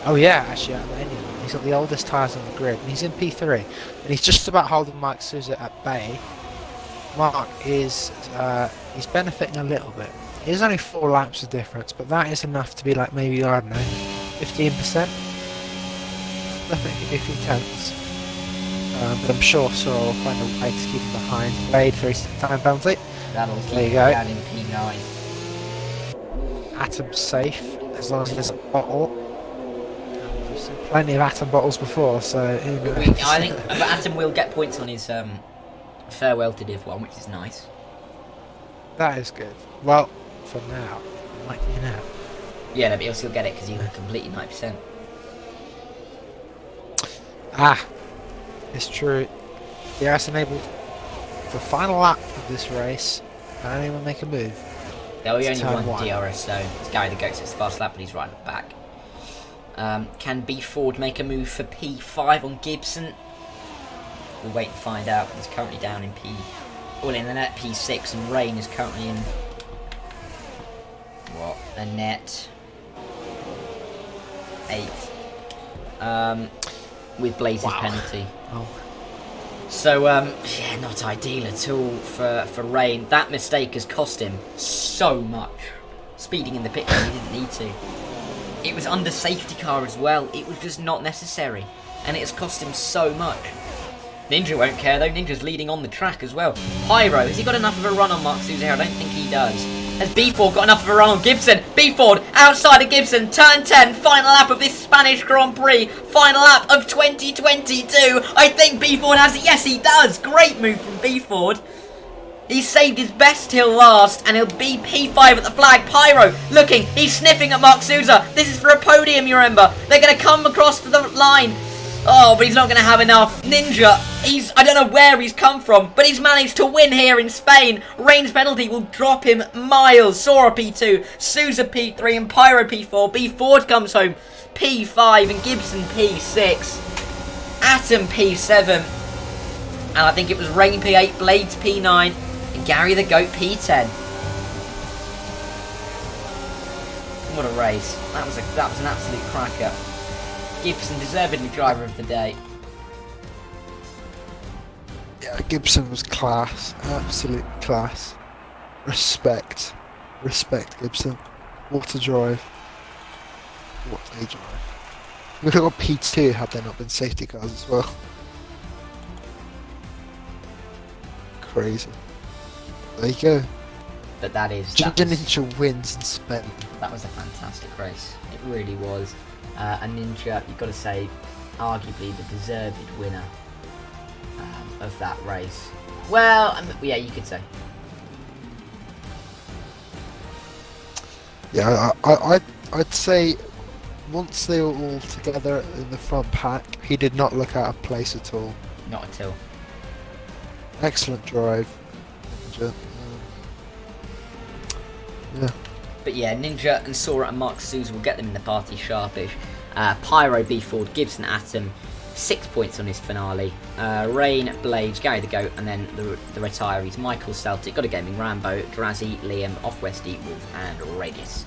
Oh yeah, actually, out of any of them. He's got the oldest tyres on the grid, and he's in P3. And he's just about holding Mark Souza at bay. Mark is he's benefiting a little bit. There's only 4 laps of difference, but that is enough to be like maybe, I don't know, 15%. definitely a few tenths. But I'm sure Sora will find a way to keep him behind. Blade for his time penalty. That'll keep There you him go. down in P9. Atom's safe as long as he doesn't bottle. We've seen plenty of Atom bottles before, so who knows? I think but Atom will get points on his farewell to Div 1, which is nice. That is good. Well, for now, might do now. Yeah, no, but he'll still get it because he completed 90%. Ah, it's true. DRS enabled the final lap of this race. Can anyone make a move? There was It's only turn one one. DRS though. It's Gary the Goat, so it's the fast lap, but he's right at the back. Can B Ford make a move for P5 on Gibson? We'll wait and find out. He's currently down in in the net P6, and Rain is currently in the net 8th. With Blaze's penalty. Oh. So, yeah, not ideal at all for Rain. That mistake has cost him so much. Speeding in the pit lane, he didn't need to. It was under safety car as well. It was just not necessary. And it has cost him so much. Ninja won't care though. Ninja's leading on the track as well. Pyro, has he got enough of a run on Mark Souza? I don't think he does. Has B-Ford got enough of a run on Gibson? B-Ford outside of Gibson, turn 10, final lap of this Spanish Grand Prix, final lap of 2022. I think B-Ford has it. Yes, he does. Great move from B-Ford. He's saved his best till last, and he'll be P5 at the flag. Pyro looking, he's sniffing at Mark Souza. This is for a podium, you remember. They're going to come across to the line. Oh, but he's not going to have enough. Ninja, I don't know where he's come from, but he's managed to win here in Spain. Rain's penalty will drop him miles. Sora P2, Souza P3, and Pyro P4. B Ford comes home P5, and Gibson P6. Atom P7. And I think it was Rain P8, Blades P9, and Gary the Goat P10. What a race. That was an absolute cracker. Gibson deservedly driver of the day. Yeah, Gibson was class. Absolute class. Respect. Respect, Gibson. What a drive. What a drive. Look at what P2 had there not been safety cars as well. Crazy. There you go. But that is... Ginger Ninja wins in Spain. That was a fantastic race. It really was. And Ninja, you've got to say, arguably the deserved winner of that race. Well, yeah, you could say. Yeah, I'd say once they were all together in the front pack, he did not look out of place at all. Not at all. Excellent drive. Ninja. Yeah. But yeah, Ninja and Sora and Mark Souza will get them in the party sharpish. Pyro, B Ford, Gibson, Atom, 6 points on his finale. Rain, Blades, Gary the Goat, and then the retirees: Michael, Celtic, Got a Gaming, Rambo, Drazzy, Liam, Off Westy, Wolf, and Radius.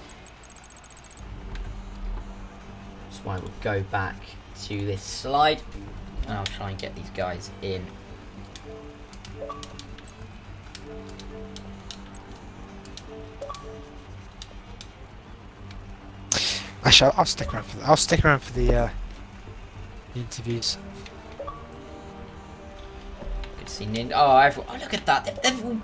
So I will go back to this slide, and I'll try and get these guys in. Actually, I'll stick around for the interviews. Good to see Ninja. Oh, look at that! They've all,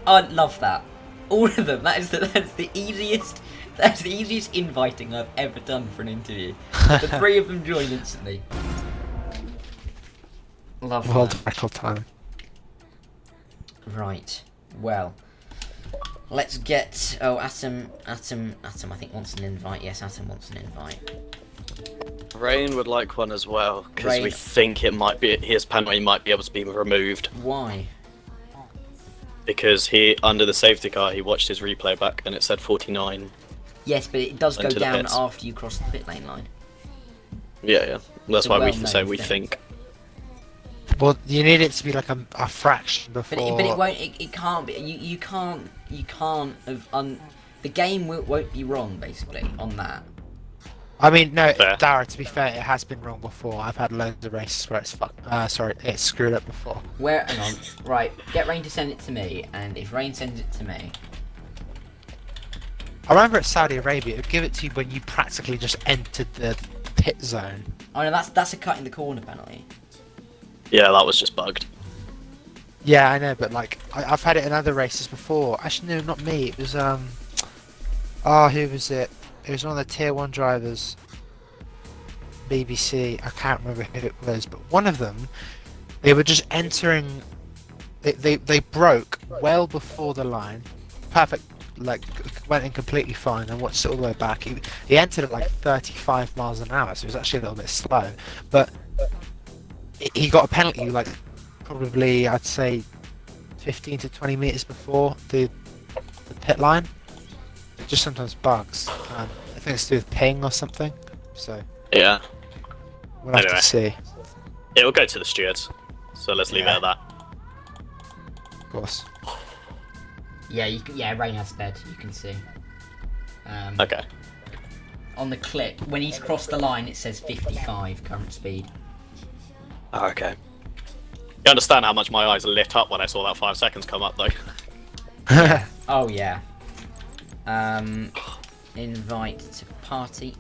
I love that. All of them. That's the easiest. That's the easiest inviting I've ever done for an interview. The three of them joined instantly. Love World that. record time. Right. Well, let's get. Oh, Atom. I think wants an invite. Yes, Atom wants an invite. Rain would like one as well, because Rain. we think it might be his penalty might be able to be removed. Why? Because under the safety car, he watched his replay back and it said 49. Yes, but it does go Into the down pits. after you cross the pit lane line. Yeah. That's It's a why we well-known say we thing. think. Well, you need it to be like a fraction before. But it won't. It can't be. You can't have. The game won't be wrong basically on that. I mean, no, Fair. Dara. To be fair, it has been wrong before. I've had loads of races where it's it's screwed up before. Hang on. Right, get Rain to send it to me, and if Rain sends it to me, I remember at Saudi Arabia, it would give it to you when you practically just entered the pit zone. Oh no, that's a cut in the corner penalty. Yeah, that was just bugged. Yeah, I know, but like I've had it in other races before. Actually, no, not me. It was who was it? It was one of the tier 1 drivers. BBC. I can't remember who it was, but one of them, they were just entering. They broke well before the line. Perfect. Like went in completely fine and watched it all the way back. He entered at like 35 miles an hour, so it was actually a little bit slow. But he got a penalty like probably I'd say 15 to 20 meters before the pit line. It just sometimes bugs. I think it's to do with ping or something. So Yeah. we'll have Anyway. to see. It will go to the stewards. So let's leave it Yeah. at that. Of course. Yeah, Rain has sped. You can see. Okay. On the clip, when he's crossed the line, it says 55 current speed. Oh, okay. You understand how much my eyes lit up when I saw that 5 seconds come up, though. Oh yeah. Invite to party.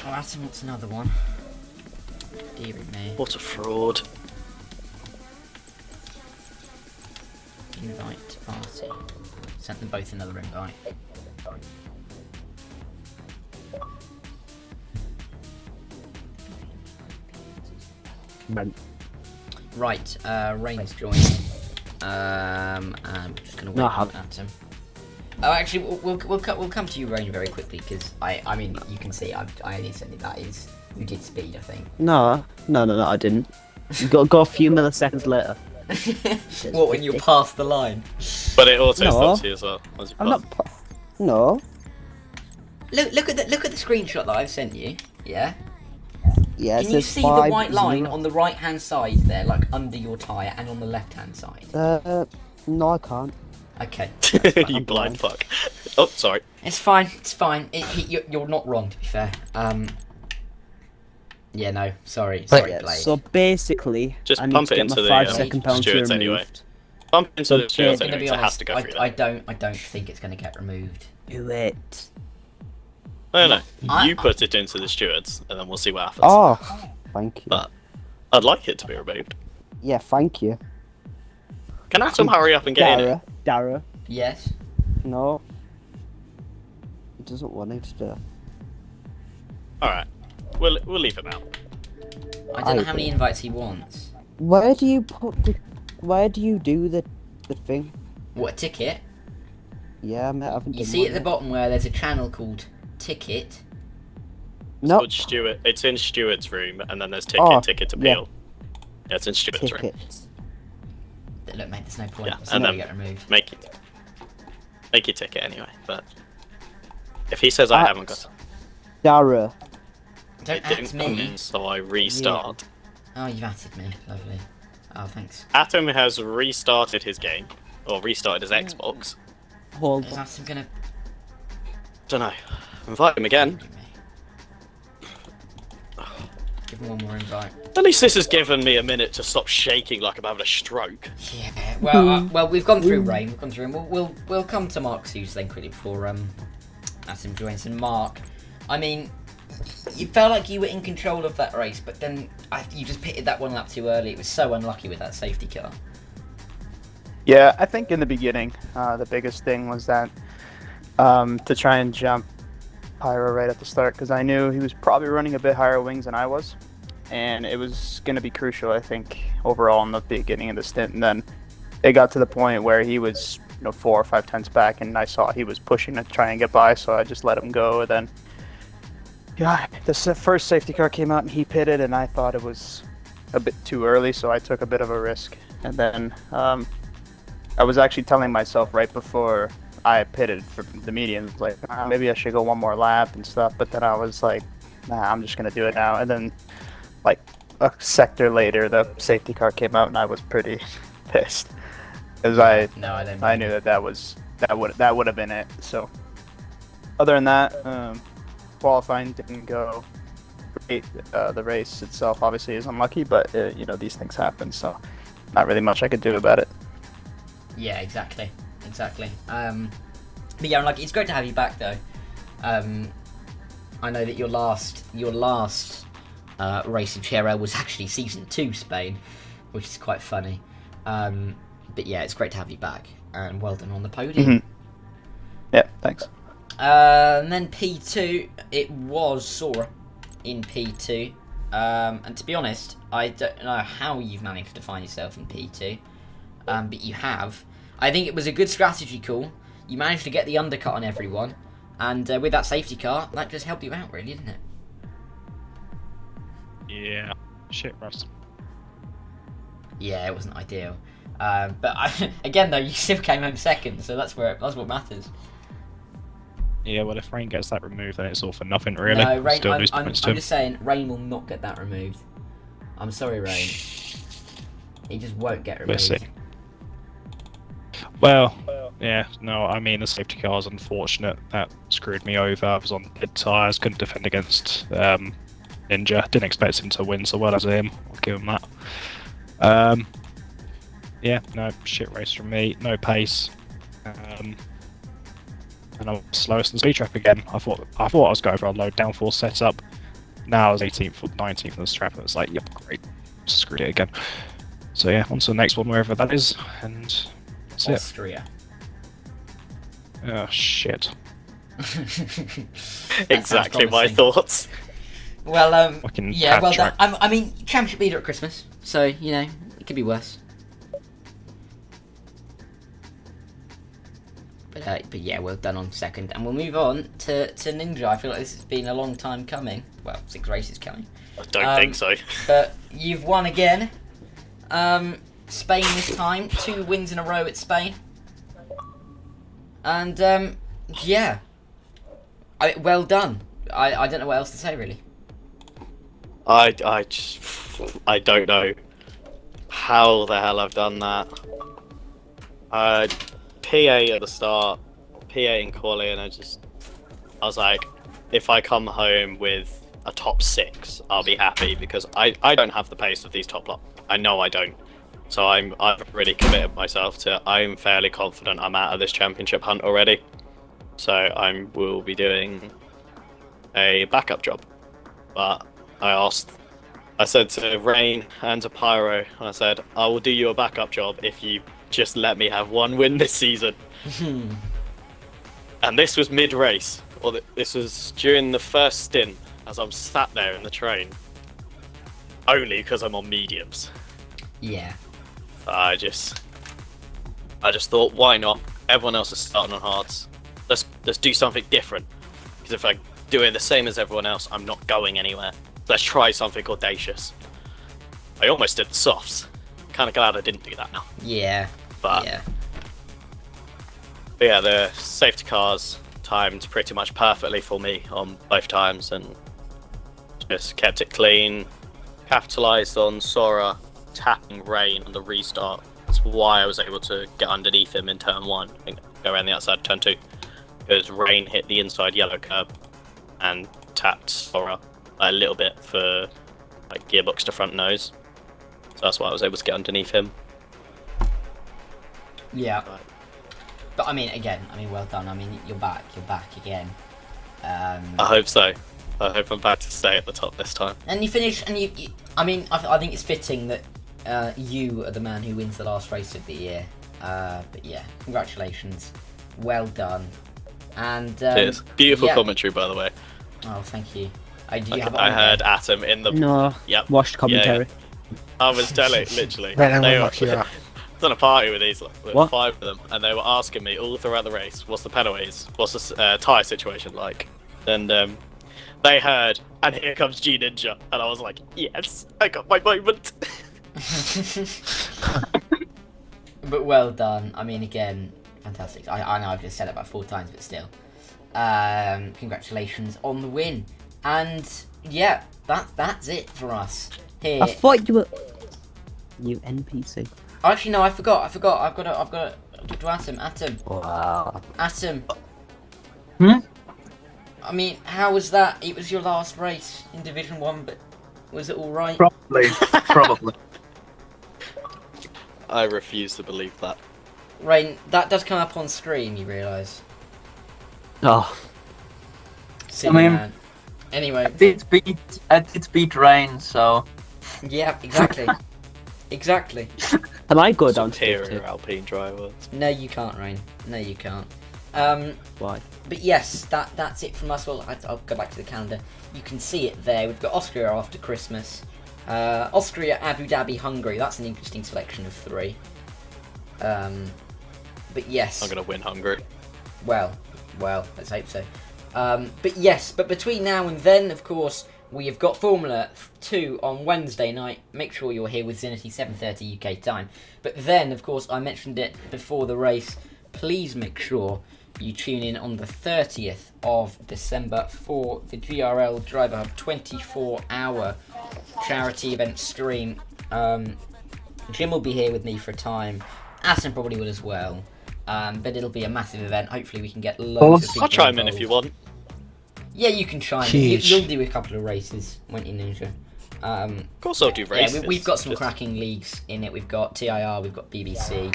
Oh, Atom wants another one. Dear me. What a fraud. Invite to party. Sent them both another invite. Right, Rain's joining. And we're just gonna wait No, I on haven't. Atom. Oh, actually, we'll come to you, Rain, very quickly because I mean you can see I instantly that is you did speed, I think. No, I didn't. You got to go a few milliseconds later. What, when you're past the line? But it auto No. stops you as well. As you I'm pass. not. No. Look at the screenshot that I've sent you. Yeah. Yeah. Can you see the white line on the right hand side there, like under your tyre, and on the left hand side? No, I can't. Okay. You blind fuck. Oh, sorry. It's fine. It's fine. You're not wrong, to be fair. Yeah. No. Sorry. Sorry, Yeah, Blade. so basically, Just I need pump to it get into my the 5-second penalty stewards removed. anyway. Bump into the stewards I'm gonna anyway, be so it has honest. to go through I there. don't think it's gonna get removed. Do it. No. I- You put it into the stewards, and then we'll see what happens. Oh, thank you. But I'd like it to be removed. Yeah, thank you. Can Atom hurry up and get in it? Dara. Yes. No. He doesn't want it to do. Alright. We'll leave him out. I don't know I how many do. invites he wants. Where do you put the? Where do you do the thing? What, a ticket? Yeah, I haven't You done see one at the yet. bottom where there's a channel called Ticket. No. Called Steward. It's in Steward's room, and then there's Oh, ticket yeah. appeal. Yeah, it's in Steward's room. Tickets. Look, mate, there's no point. Yeah, It's and not then gonna get removed. Make your ticket anyway. But if he says I Ah. haven't got, Dara. Don't it didn't at come me. in, so I restart. Oh, you've atted me. Lovely. Oh, thanks. Atom has restarted his game, or restarted his Xbox. Hold Is on. Atom gonna Don't know. Invite him again. give me? Give him one more invite. At least this has given me a minute to stop shaking like I'm having a stroke. Yeah. Well, we've gone through Rain. We've gone through, and we'll come to Mark's Hughes then quickly before Atom joins. And Mark, I mean, you felt like you were in control of that race, but then you just pitted that one lap too early. It was so unlucky with that safety car. Yeah, I think in the beginning, the biggest thing was that to try and jump Pyro right at the start, because I knew he was probably running a bit higher wings than I was, and it was going to be crucial, I think, overall in the beginning of the stint. And then it got to the point where he was, 4 or 5 tenths back, and I saw he was pushing to try and get by, so I just let him go. And then, yeah, the first safety car came out, and he pitted, and I thought it was a bit too early, so I took a bit of a risk. And then I was actually telling myself right before I pitted for the median, like, maybe I should go one more lap and stuff, but then I was like, nah, I'm just going to do it now. And then, like, a sector later, the safety car came out, and I was pretty pissed. Because I knew that would have been it. So, other than that, qualifying didn't go great. The race itself obviously is unlucky, but, these things happen, so not really much I could do about it. Yeah, exactly. But yeah, like, it's great to have you back though. I know that your last race of GRL was actually Season 2 Spain, which is quite funny. But yeah, it's great to have you back, and well done on the podium. Yeah, thanks. And then P2, it was Sora in P2. And to be honest, I don't know how you've managed to find yourself in P2, but you have. I think it was a good strategy call. You managed to get the undercut on everyone, and with that safety car, that just helped you out, really, didn't it? Yeah. Shit, Russ. Yeah, it wasn't ideal. But again, though, you still came home second, so that's what matters. Yeah, well, if Rain gets that removed, then it's all for nothing, really. No, Rain, Still I'm lose points to him. just saying, Rain will not get that removed. I'm sorry, Rain. He just won't get removed. We'll see. Well, yeah, no, I mean, the safety car is unfortunate. That screwed me over. I was on dead tyres, couldn't defend against Ninja. Didn't expect him to win so well as him. I'll give him that. Yeah, no, shit race from me. No pace. And I'm slowest in the speed trap again. I thought I was going for a low downforce setup. Now I was 18th or 19th in the trap, and it's like, yep, great. Screwed it again. So yeah, on to the next one, wherever that is, and that's it. Austria. Oh shit. Exactly my thoughts. Well, Fucking yeah, well, track. I mean, championship leader at Christmas, so you know it could be worse. But yeah, well done on second, and we'll move on to Ninja. I feel like this has been a long time coming. Well, 6 races coming. I don't think so. But you've won again. Spain this time, 2 wins in a row at Spain. And yeah, well done. I don't know what else to say really. I don't know how the hell I've done that. PA at the start, PA in quali, and I was like, if I come home with a top 6, I'll be happy, because I don't have the pace of these top lot. I know I don't. So I've really committed myself to. I'm fairly confident I'm out of this championship hunt already. So I will be doing a backup job. But I said to Rain and to Pyro, and I said, I will do you a backup job if you just let me have 1 win this season. And this was mid-race, or this was during the first stint, as I'm sat there in the train. Only because I'm on mediums. Yeah. I just thought, why not? Everyone else is starting on hards. Let's do something different. Because if I do it the same as everyone else, I'm not going anywhere. Let's try something audacious. I almost did the softs. Kind of glad I didn't do that now. Yeah. But yeah, the safety cars timed pretty much perfectly for me on both times, and just kept it clean. Capitalised on Sora tapping Rain on the restart. That's why I was able to get underneath him in turn 1 and go around the outside of turn 2. Because Rain hit the inside yellow curb and tapped Sora a little bit for like gearbox to front nose. So that's why I was able to get underneath him. Yeah. But I mean, well done. I mean, you're back again. I hope so. I hope I'm back to stay at the top this time. And you finish, and I mean, I think it's fitting that you are the man who wins the last race of the year. But yeah, congratulations. Well done. And Cheers. Beautiful yeah. commentary, by the way. Oh, do you have it I on heard there? Atom in the. No. Yep. Watched commentary. Yeah. I was telling, literally. Right, They we'll were- knock you out. I was on a party with these, with What? 5 of them, and they were asking me all throughout the race, what's the penalties, what's the tyre situation like, and they heard, and here comes G Ninja, and I was like, yes, I got my moment. But well done. I mean, again, fantastic. I know I've just said it about 4 times, but still. Congratulations on the win. And yeah, that's it for us here. I thought you were. You NPC. Actually, no, I forgot. I've got to talk to Atom. Wow. Atom. Hmm? I mean, how was that? It was your last race in Division 1, but was it alright? Probably. I refuse to believe that. Rain, that does come up on screen, you realise? Oh, Silly I mean- man. Anyway, I did beat Rain, so yeah, exactly. Exactly. can I go down to Superior Div 2? Alpine driver. No, you can't, Rain. No, you can't. Why? But yes, that's it from us. Well, I'll go back to the calendar. You can see it there. We've got Austria after Christmas. Austria, Abu Dhabi, Hungary. That's an interesting selection of 3. But yes. I'm gonna win Hungary. Well, let's hope so. But yes, but between now and then, of course, we have got Formula 2 on Wednesday night. Make sure you're here with Zinity, 7:30 UK time. But then, of course, I mentioned it before the race. Please make sure you tune in on the 30th of December for the GRL Driver Hub 24-hour charity event stream. Jim will be here with me for a time. Aston probably will as well. But it'll be a massive event. Hopefully we can get loads of people I'll chime in involved. if you want. Yeah, you can chime in. Huge. You'll do a couple of races, won't you, Ninja? Of course I'll do races. Yeah, we've got some Just- cracking leagues in it. We've got TIR, we've got BBC,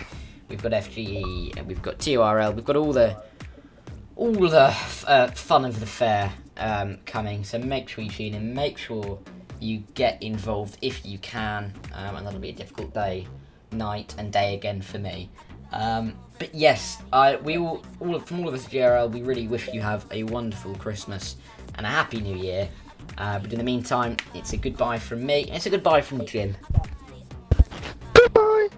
we've got FGE, and we've got TORL. We've got all the fun of the fair coming. So make sure you tune in. Make sure you get involved if you can. And that'll be a difficult night and day again for me. But yes, from all of us at GRL, we really wish you have a wonderful Christmas and a happy New Year. But in the meantime, it's a goodbye from me. And it's a goodbye from Jim. Goodbye.